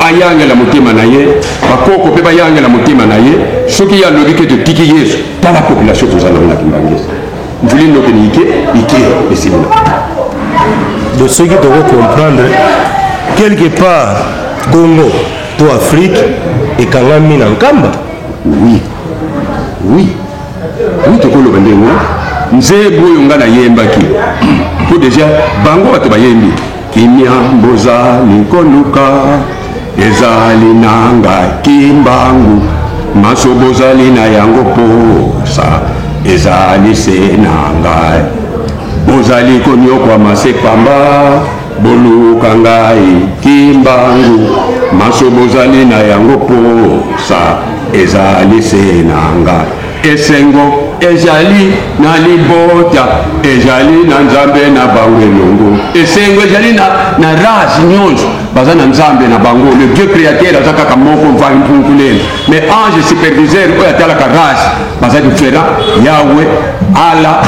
ayangela motema na ye bakoko mpe bayangela motema na ye soki ye alobi ke totiki yesu tala population toza nango na kimbangisi mvuli nokeni ike esilina de ce qui doit comprendre quelque part Congo to Afrique ekangami na nkamba oui tokoloba ndenge nzembo oyo nga nayembaki po deja bango bato bayembi kimia mbozali koluka ezali na ngai kimbangu maso bozali na yango posa ezali se na ngai bozali konyokwama se pamba boluka ngai kimbangu maso bozali na yango posa ezali se na ngai esengo ezali na libota ezali na nzambe na bango elongo esengo ezali na race nyonso baza na nzambe na bango le dieu créateur aza kaka moko mvali mpunkulele mais ange superviseur oyo atalaka race baza différent yawe ala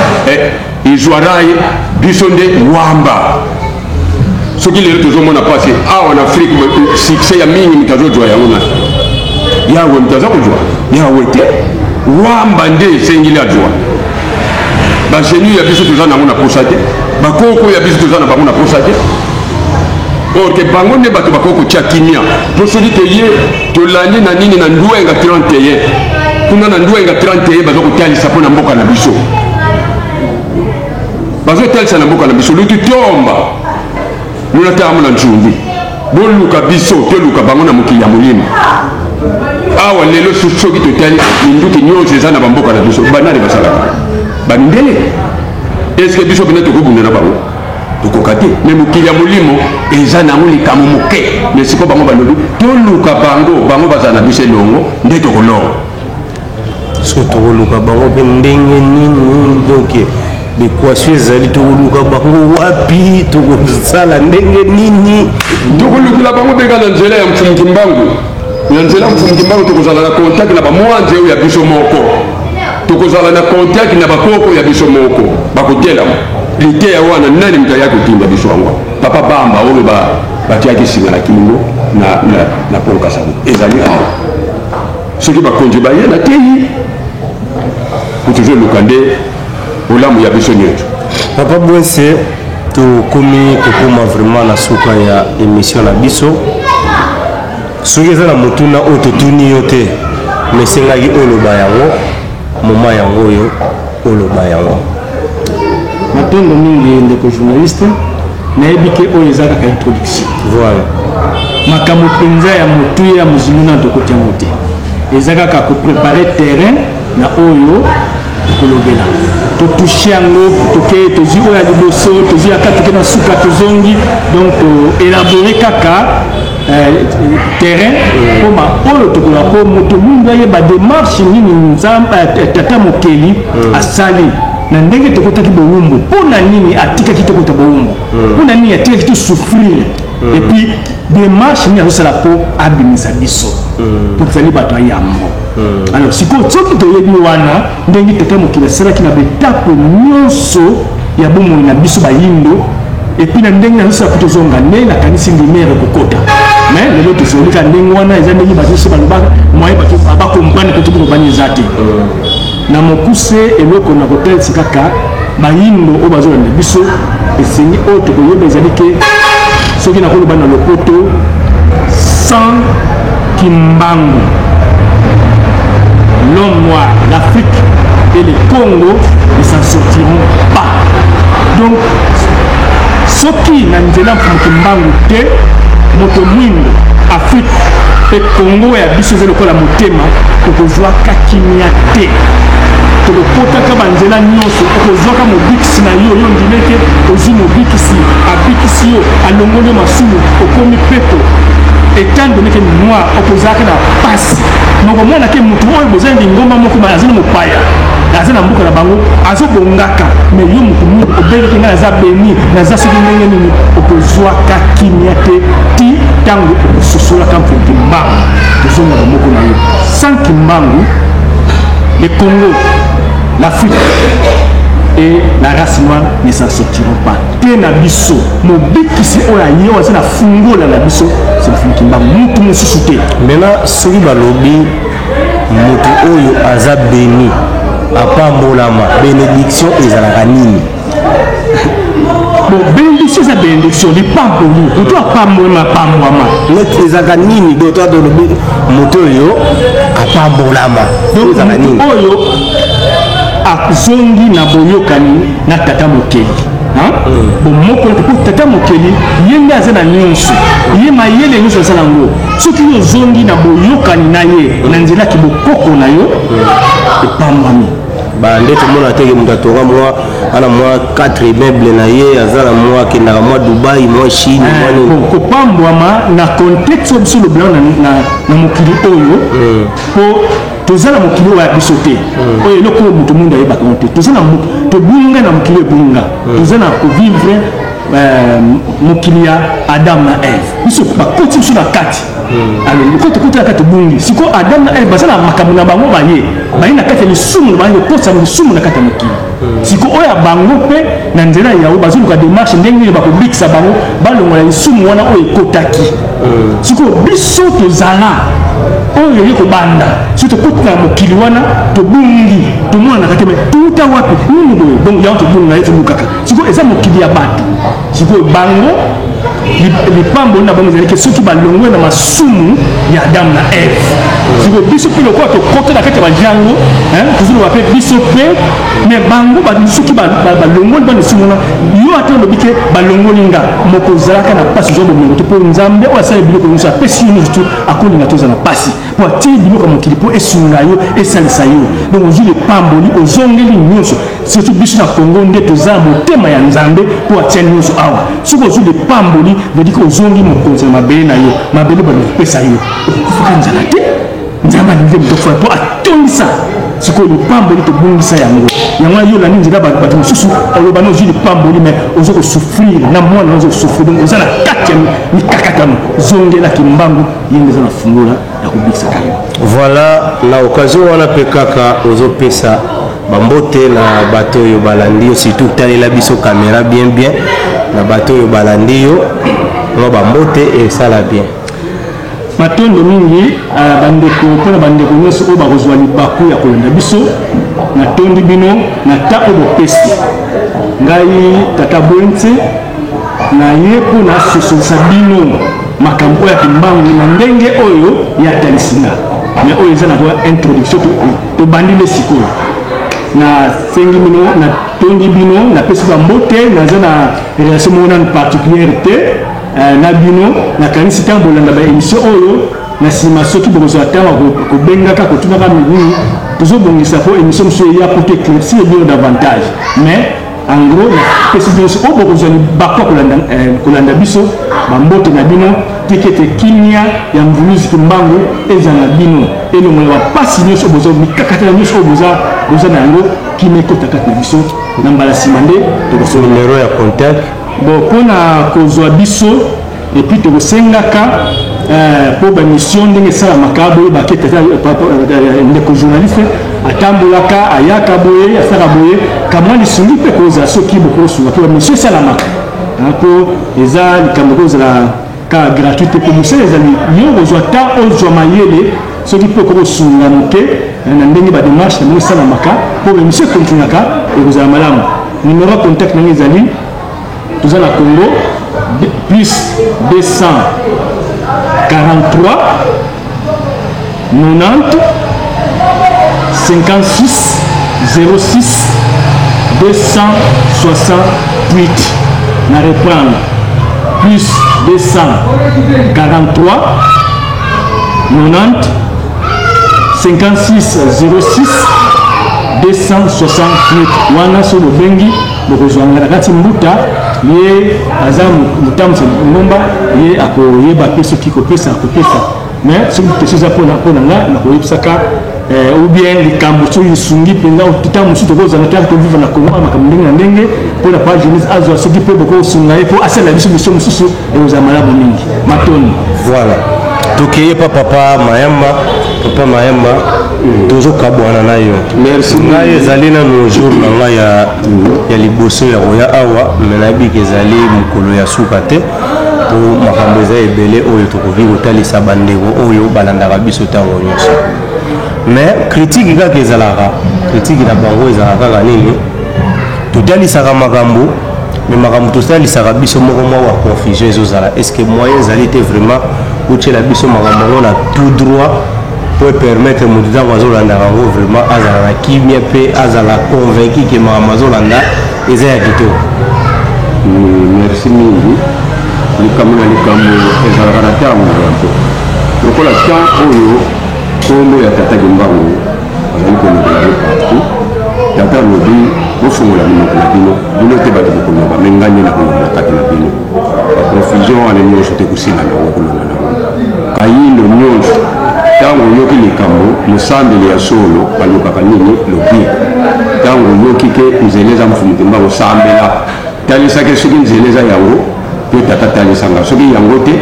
izwaraye biso nde wamba soki lelo tozomona pasi awa na afrique succès ya mingi moto azozwa yango na yawe moto aza kozwa yawe te wamba nde esengeli azwa bagenu ya biso toza nango na posa te bakoko ya biso toza na bango na posa te or ke bango nde bato bakoko tia kimia mpo soki toye tolandi na nini na ndwenga 31 kuna na ndwenga 31 baza kotalisa mpo na mboka na biso bazotalisa na mboka na biso lutu tomba luna tamu na ncumbi boluka biso toluka bango na mokili ya molimo awa lelo soki totali minduki nyonso eza na bamboka na biso banani basalaka bamindele eske biso pene tokobunda na bango tokoka te me mokili ya molimo eza nango likambo moke me siko bango balobi toluka bango bazala na biso elongo nde tokolonga so tokoluka bango mpe ndenge nini donc l'équation ezali tokoluka bango wapi tokozala ndenge nini tokolukila bango benga na nzela ya mfumukimbangu na nzela mfumukimbangu tokozala na contact na bamwanze oyo ya biso moko tokozala na contact na bakoko ya biso moko bakotelama liteya wana nani moto ayaki kotinda biso yango papa bamba oyo batiaki singa na kingo na ponkasani ezali awa soki bakonzi baye na teyi kotozoluka nde olamu ya biso nyonso papa Bwese tokomi kokoma vraiment na suka ya émission na biso soki eza na motuna oyo totuni yo te mesengaki oloba yango moma yango oyo oloba yango matondo mingi ndeko journaliste nayebi ke oyo eza kaka introduction voilà makambo mpenza ya motu ya mozimuna tokoti yango te eza kaka koprépare terrain na oyo tokolobela totouche yango toke tozwi oyo ya liboso tozwi yaka toke na suka tozongi donc toélabore kaka terrain mpoma oyo tokola po moto mingi ayeba démarche nini tata mokeli asali na ndenge tokotaki bowumbu mpona nini atikaki tokota bowumbu mpona nini atikaki tosouffrir et puis démarche nini azosala mpo abimisa biso mpo tozali bato ayambo alors sikoyo soki toyebi wana ndenge tata mokili asalaki na betape nyonso ya bomoi na biso bayindo epuis na ndenge nazosala po tozonga nde nakanisi lumière ekokota mais lelo tozolika ndenge wana eza ndenge bazoso balobaka moye bakomprane mpe toki kobani eza te na mokuse eloko na kotalisa kaka bayindo oyo bazolanda biso esengi oyo tokoyeba ezali ke soki nakoloba na lopoto sans kimbangu l'homme noir, l'Afrique et le Congo ne s'en sortiront pas. Donc, ce qui n'a pas mukimbangu te, moto mwindo, Afrique et Congo et Abisso Zeloko la motema, tokozwa kakimia te. Tokota kabanzela nyonso, tokozwa ka mobikisi na yo, yo ndimeke, ozi mobikisi, abikisi yo, alongole masumu, okomi pepo. étant donné que noir opposaka na passe donc moi na ke mutu oyo bozangi ngomba moko ba azana mopaya azana mbuka na bango azobongaka mais yo mutu mu obeli nga za beni na za soki ndenge nini opozwaka kimia te ti tango sosola kampo kimbangu tozonga moko na yo sans kimbangu le Congo, l'Afrique et la race noire ne s'en sortiront pas. Tena biso, mon but qui c'est oyaye, on a fungo la biso, c'est le film qui m'a monté mon sous-souté. Maintenant, ce qui va lobby, moto oyo aza béni, apambolama, bénédiction et zalaganini. Bon, bénédiction c'est bénédiction, les pamboli, on doit pas mourir pambouama. Les zalaganini, d'autres de lobby, moto oyo, apambolama. Donc, oyo, zongi na boyokani na tata mokeli. Bon, moko pour tata mokeli, yende azana nyonso. Ye mayele nyonso azana ngo. Soki yo zongi na boyokani na ye, na nzela ki bokoko na yo, epambami. Ba ndete mona teke mutatoka mwa ana mwa 4 immeuble na ye azala mwa kinaka mwa Dubai mwa Chine mwa nini ko pambwama na contexte sur le blanc na mokili oyo po tozala mokili wa bisote oyo loko mutu munda yeba konte tozala to bunga na mokili bunga tozala ko vivre mokili ya Adam na Eve biso ba koti sur la kati alors ko to kota kati bungi siko Adam na Eve bazala makamu na bango baye bayina kati ni sumu ba yo posa ni sumu na kati mokili siko oya bango pe na nzela yawo bazuluka démarche ndenge ba ko bikisa bango balongola isumu wana oyo kotaki siko biso tozala oyo yeko banda surtout kota mokili wana to bungi to mwana kati me tuta wapi nini boye donc yawo to bunga yetu lukaka siko eza mokili ya bato siko bango lipambo na bango zalike soki balongwe na masumu ya Adam na Eve siko biso pe lokwa to kota na kati ba jango tuzulu wape biso pe mais bango ba soki balongwe ba sumu na yo atendo bike balongwe nga moko zalaka na pasi zo bomengo to po nzambe o asala biloko nyonso apesi yo nyonso akoni na toza na pasi po atie biloko mokili po esunga yo esalisa yo donc ozuli pamboli ozongeli nyonso surtout biso na Congo nde toza motema ya nzambe po atia nyonso awa soki ozuli pamboli veut dire que ozongi mokonzi na mabele na yo mabele balopesa yo okufaka nzala te nzambe alingi motofa po atondisa sikoyo lipamboli tobongisa yango yango yo lani nzela bato mosusu oloba na ozwi lipamboli mais ozo kosouffrir na mwana ozo kosouffrir donc oza na kati ya mikakatano zongelaki mbangu ye nde eza na fungola ya kobikisa kaka voilà na occasion wana mpe kaka ozopesa bambote na bato oyo balandi yo surtout talela biso caméra bien na bato oyo balandi yo no bambote esala bien matondo mingi bandeko mpona bandeko nyonso oyo bakozwa libaku ya kolanda biso natondi bino na ta oyo bopesi ngai tata bwente na ye mpo nasosolisa bino makambo oyo ya kimbangu na ndenge oyo yatalisinga mais oyo eza na kwa introduction tobandile sikoyo na sengi bino na tondi bino na pesi bambote naza na relation mona particulière te na bino na kanisi ntango bolanda baémission oyo na nsima soki bokozwa ntango kobengaka kotunaka minini tozobongisa po émission mosusu eya po éclaircir bino davantage mais en gros napesi bino so oyo bokozwa libakwa kolanda biso bambote na bino tikete kimia ya mvuluzi kimbangu eza na bino elongola bapasi nyonso boza mikakatela nyonso oyo boza na yango kimia ekota kati na biso na mbala nsima nde tokosola numero ya contact bon mpona kozwa biso epuis tokosengaka mpo bamission ndenge esalamaka boye bakete ndeko journaliste atambolaka ayaka boye asaka boye kamwa lisungi mpe kozala soki bokosunga mpo bamission esalamaka mpo eza likambo kozala ka gratuite mpo mosala ezali yo kozwa ta ozwa mayele soki mpe okokosunga moke na ndenge badémarche na bango esalamaka mpo bamission ekontinaka ekozala malamu numero ya contact nange ezali toza na Congo plus 243 90 56 06 268 na reprendre plus 243 90 56 06 268 wana so bobengi bokozwanga na kati mbuta ye aza motambusa ngomba ye akoyeba pe soki kopesa akopesa mais soki question eza mpona nga nakoyebisaka ou bien likambo soki esungi mpenza ntango mosusu tokozanga te tovivre na kongo makambo ndenge na ndenge mpona pa jeunesse azwa soki mpe bokosunga ye mpo asala biso mission mosusu ekozala malamu mingi matoni voilà tokeye pa papa mayamba tozokabwana na yo ngai ezali nano jour na ngai ya liboso ya koya awa me nayebiki ezali mokolo ya suka te po makambo eza ebele oyo tokoki kotalisa bandeko oyo balandaka biso ntango nyonso mais critique kaka ezalaka critique na bango ezalaka kaka nini totalisaka makambo mais makambo totalisaka biso moko mwa wa confusion ezozala est ce que moyen ezali te vraiment otyela biso makambo yango na tout droit pour permettre moto ntango azolandaka yango vraiment azala na kimia mpe azala convaincu ke makambo azolanda eza ya kitoko. Merci mingi likambo na likambo ezalaka na ntango na yango lokola temps oyo kombo ya tata Kimbangu azali kolobela yo partout tata lobi bofungola minoko na bino bino te bato bokoloba me nganye na kolobela kati na bino baconfusion wana nyonso te kosila nango kolonga nango kayindo nyonso ntango oyoki likambo mosambeli ya solo balobaka nini lobi ntango oyoki ke nzela eza mfumuti mbango sambela talisaki soki nzela eza yango mpe tata talisanga soki yango te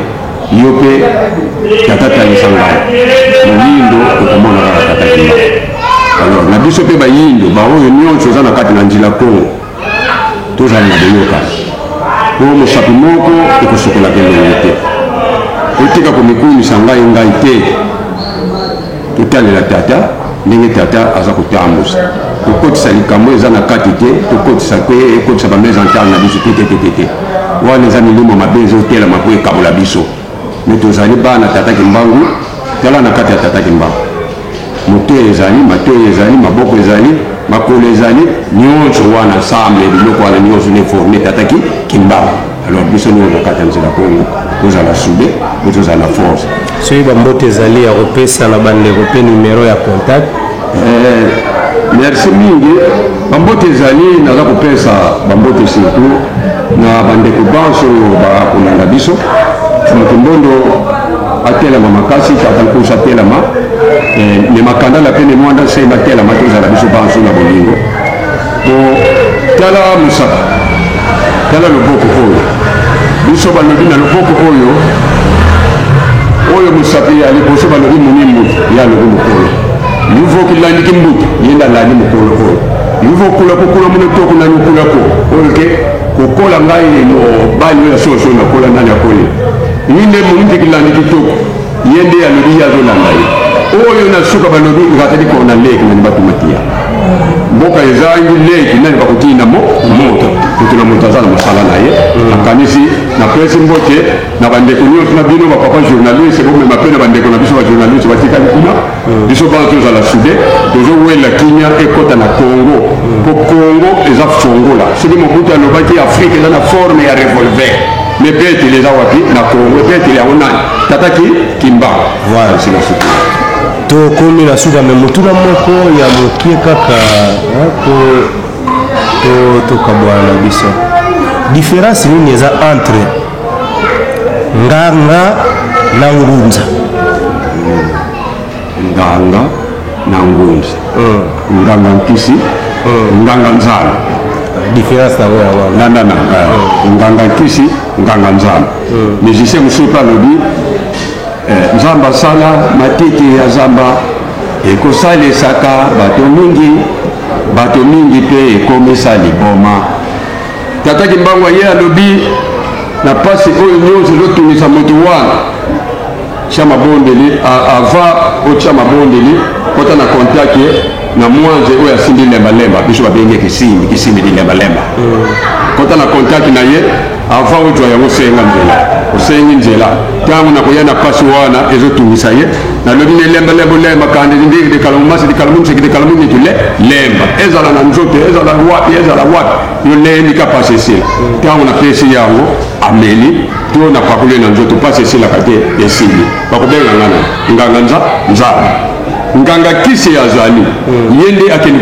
yo mpe tata talisa ngai moyindo okomona kaka tata Kimbangu. Alors na biso mpe bayindo baoyo nyonso eza na kati na nzela kongo tozali na boyokani po mosapi moko ekosokolaka elongo te otika komikumisa ngai te totalela tata ndenge tata aza kotambusa tokotisa likambo eza na kati te tokotisa mpe ekotisa bamesentare na biso te wana eza milimo mabe ezotelama po ekabola biso me tozali bana tata Kimbangu tala na kati ya tata Kimbangu moto ezali matoi ezali maboko ezali makolo ezali nyonso wana ensemble biloko wana nyonso neforme tata Kimbangu. Alors biso nyonso na kati ya nzela kongo tozala soudé po tozala force soki bambote ezali ya kopesa na bandeko mpe numero ya contact. Merci mingi bambote ezali naza kopesa bambote surtout na bandeko banso oyo bakolanda biso moto mbondo atelama makasi tata nkusu atelama me makandala mpe ne mwanda nsemba atelama tozala biso banso na bolingo po tala mosaka tala loboko oyo biso balobi na loboko oyo mosapi ya liboso balobi moni mbutu ye alobi mokolo yuvo kilandiki mbutu yenda landi mokolo oyo yuvo kula kokula mona toko nani okulako oyo ke kokola ngai no bali oyo soso nakola nani akoli yinde moninti kilandiki toko yende alobi ye azolanda ye oyo na suka balobi ngatali kona leki nani batumatia mboka ezangi leki nani bakotina moto kutu na moto aza na mosala na ye akanisi na presi mbote na bandeko nyonso na bino bapapa journaliste bomema mpe na bandeko na biso bajournaliste batikali kuna biso bana tozala sude tozowela kinya ekota na Congo po Congo eza fongola soki Mobutu alobaki Afrique eza na forme ya revolver me petele eza wapi na Congo petele yango nani tata Kimbangu. Voilà, sila suki tokomi na suka me motuna moko ya mokie kaka tokabwana na biso différence nini eza entre nganga na ngunza. nganga na ngunza nganga nkisi nganga nzala différence na wana nganga nkisi nganga nzala musicien mosusu alobi nzamba asala matete ya zamba ekosalesaka bato mingi mpe ekomisa liboma. tata Kimbangu ye alobi na pasi oyo nyonso ezotungisa moto wana tia mabondeli ava otia mabondeli kota na contact na mwanze oyo asimbi lembalemba biso babenge kisimbi lembalemba kota na contact na ye ava ojwa yango osengi nzela ntango nakoya na pasi wana ezotungisa ye nalobi ne lembalemba kandi ndenge dekalomumasi dekalamumiseki dekalamumitu lemba ezala na nzoto ezala wapi yo lembi ka pasi esila ntango napesi yango ameli to napakoli na nzoto pasi esilaka te esili bakobenga nganga nzala nganga kisi azali ye nde akeni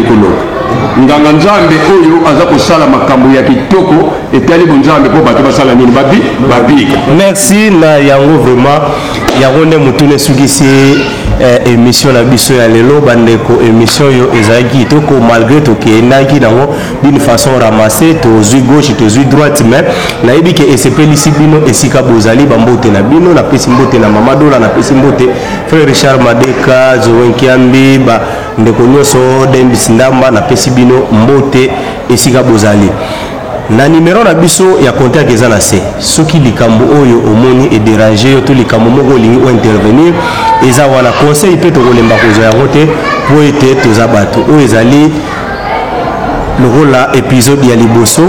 koloka nganga nzambe oyo aza kosala makambo ya kitoko etali bonzambe mpo bato basala nini babika. Merci na yango vraiment yango nde mutune sukisi émission na biso ya lelo bandeko émission yo ezalaki kitoko malgré tokendaki nango d'une façon ramassée tozwi gauche tozwi droite mais nayebi ke esepelisi bino esika bozali bambote na bino napesi mbote na mama Dola napesi mbote frère Richard Madeka Zowenkiambi ndeko nyonso Dembis Ndamba napesi bino mbote esika bozali na numéro na biso ya contact eza na se soki likambo oyo omoni et déranger yo to likambo moko lingi o intervenir eza wana conseil pe to kolemba kozo ya rote po ete toza bato oyo ezali lokola épisode ya liboso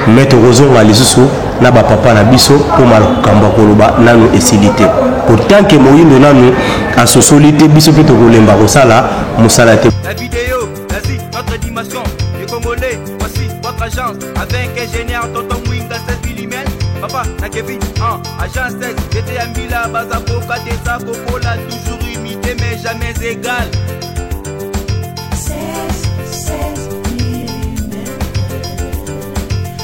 mais tokozonga lisusu na bapapa na biso po makambo koloba nanu esilite pourtant que moyindo nanu asosoli te biso pe tokolemba kosala mosala te. La vidéo, vas-y, notre dimension, les Congolais, voici votre agence, avec ingénieur Tonton Mwinga 16 mm, papa, na Kevin, agence 16, j'étais à Mila, Bazako, Kadeza, Kokola, toujours imité mais jamais égal.